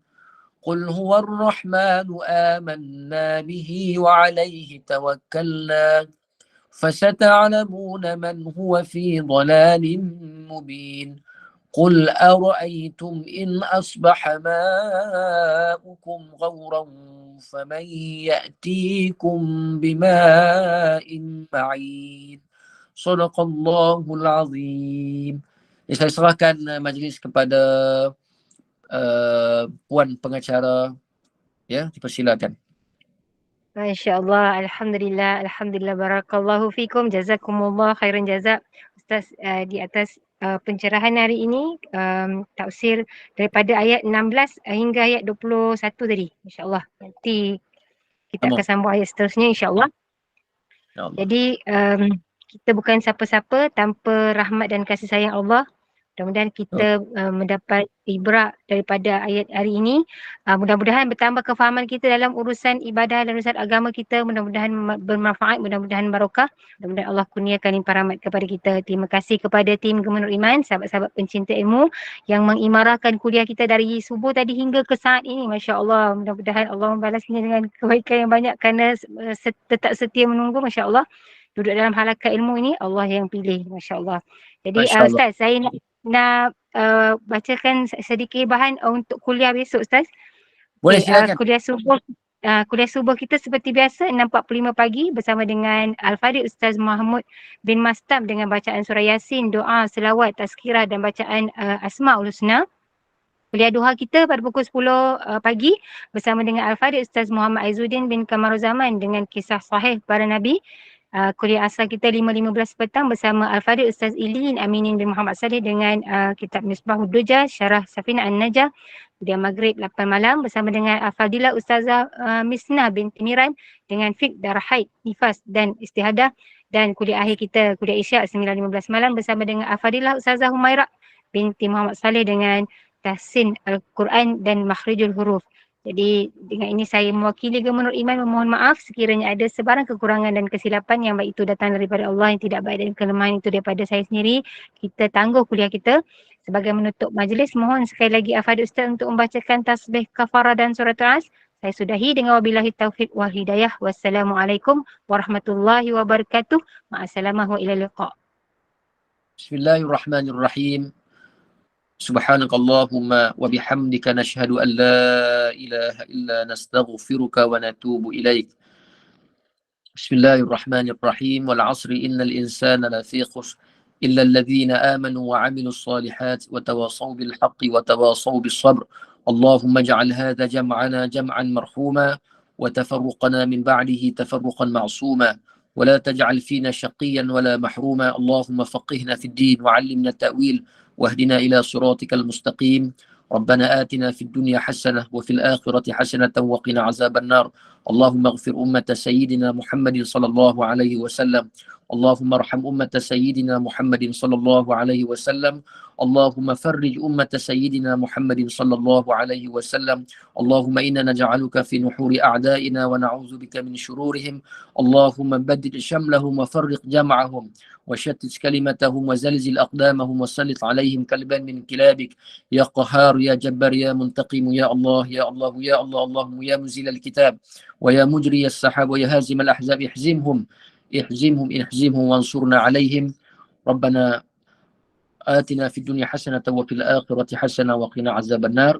قل هو الرحمن آمنا به وعليه توكلنا فستعلمون من هو في ضلال مبين قل أرأيتم إن أصبح ماؤكم غورا فمن يأتيكم بماء معين Sadaqallahul Azim. Saya serahkan majlis kepada Puan Pengacara. Ya, dipersilakan. MasyaAllah, Alhamdulillah, Alhamdulillah, Barakallahu fikum, Jazakumullah khairan jazak Ustaz di atas pencerahan hari ini, tafsir daripada ayat 16 hingga ayat 21 tadi. InsyaAllah, nanti kita akan sambung ayat seterusnya insyaAllah. Jadi kita bukan siapa-siapa tanpa rahmat dan kasih sayang Allah. Mudah-mudahan kita mendapat ibrat daripada ayat hari ini. Mudah-mudahan bertambah kefahaman kita dalam urusan ibadah dan urusan agama kita. Mudah-mudahan bermanfaat, mudah-mudahan barakah. Mudah-mudahan Allah kurniakan limpah rahmat kepada kita. Terima kasih kepada tim Gemenur Iman, sahabat-sahabat pencinta ilmu yang mengimarahkan kuliah kita dari subuh tadi hingga ke saat ini. Masya Allah, mudah-mudahan Allah membalasnya dengan kebaikan yang banyak kerana tetap setia menunggu. Masya Allah, duduk dalam halaqah ilmu ini Allah yang pilih. Masya Allah. Jadi Ustaz, saya nak bacakan sedikit bahan untuk kuliah besok Ustaz. Boleh, silakan. Kuliah subuh kita seperti biasa 6.45 pagi bersama dengan Al-Fadhil Ustaz Muhammad bin Mastab dengan bacaan surah Yasin, doa, selawat, tazkirah dan bacaan Asma'ul Husna. Kuliah duha kita pada pukul 10 pagi bersama dengan Al-Fadhil Ustaz Muhammad Aizuddin bin Kamaruzaman dengan kisah sahih para Nabi. kuliah asal kita 5.15 petang bersama Al-Fadhil Ustaz Ilin Aminin bin Muhammad Saleh dengan kitab Misbahud Duja Syarah Safinah An-Najah. Kemudian maghrib 8 malam bersama dengan Al-Fadilah Ustazah Misnah binti Miran dengan fiqh darah haid, nifas dan istihadah. Dan kuliah akhir kita kuliah Isyak 9.15 malam bersama dengan Al-Fadilah Ustazah Humairah binti Muhammad Saleh dengan tahsin Al-Quran dan makhrijul huruf. Jadi dengan ini saya mewakili Gemah Nur Iman memohon maaf sekiranya ada sebarang kekurangan dan kesilapan yang baik itu datang daripada Allah, yang tidak baik dan kelemahan itu daripada saya sendiri. Kita tangguh kuliah kita. Sebagai menutup majlis, mohon sekali lagi Al-Fadhil Ustaz untuk membacakan tasbih kafarah dan surat Al-As. Saya sudahi dengan wabillahi taufiq wal hidayah. Wassalamualaikum warahmatullahi wabarakatuh. Ma'assalamah wa ila liqa. Bismillahirrahmanirrahim. Subhanakallahumma wa bihamdika nashhadu an la ilaha illa nastaghfiruka wa natubu ilaik. Bismillahirrahmanirrahim. Wal 'asri innal insana lafi khusr illa alladhina amanu wa 'amilus solihat wa tawasaw bil haqqi wa tawasaw bis sabr. Allahumma ij'al hadha jam'ana jam'an marhuma wa tafarruqana min ba'dihi tafarruqan ma'suma. ولا تجعل فينا شقيا ولا محروما. اللهم فقهنا في الدين وعلمنا التأويل واهدنا إلى صراطك المستقيم. ربنا آتنا في الدنيا حسنة وفي الآخرة حسنة وقنا عذاب النار. اللهم اغفر أمة سيدنا محمد صلى الله عليه وسلم. اللهم ارحم أمة سيدنا محمد صلى الله عليه وسلم. اللهم فرج أمة سيدنا محمد صلى الله عليه وسلم. اللهم إنا نجعلك في نحور أعدائنا ونعوذ بك من شرورهم. اللهم بدد شملهم وفرق جمعهم وشتت كلمتهم وزلزل أقدامهم وسلط عليهم كلبا من كلابك يا قهار يا جبار يا منتقم يا الله يا الله يا الله. اللهم يا منزل الكتاب ويا مجري السحاب ويا هازم الأحزاب احزمهم وانصرنا عليهم. ربنا آتنا في الدنيا حسنة وفي الآخرة حسنة وقنا عذاب النار.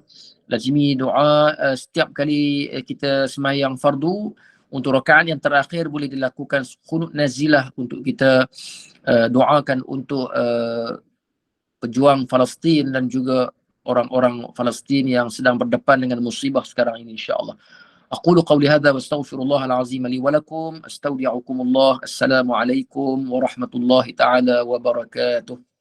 Lazimi doa setiap kali kita sembahyang fardu. Untuk rakaat yang terakhir boleh dilakukan qunut nazilah untuk kita doakan untuk pejuang Palestin dan juga orang-orang Palestin yang sedang berdepan dengan musibah sekarang ini, insya-Allah. أقول قولي هذا واستغفر الله العظيم لي ولكم. أستودعكم الله. السلام عليكم ورحمة الله تعالى وبركاته.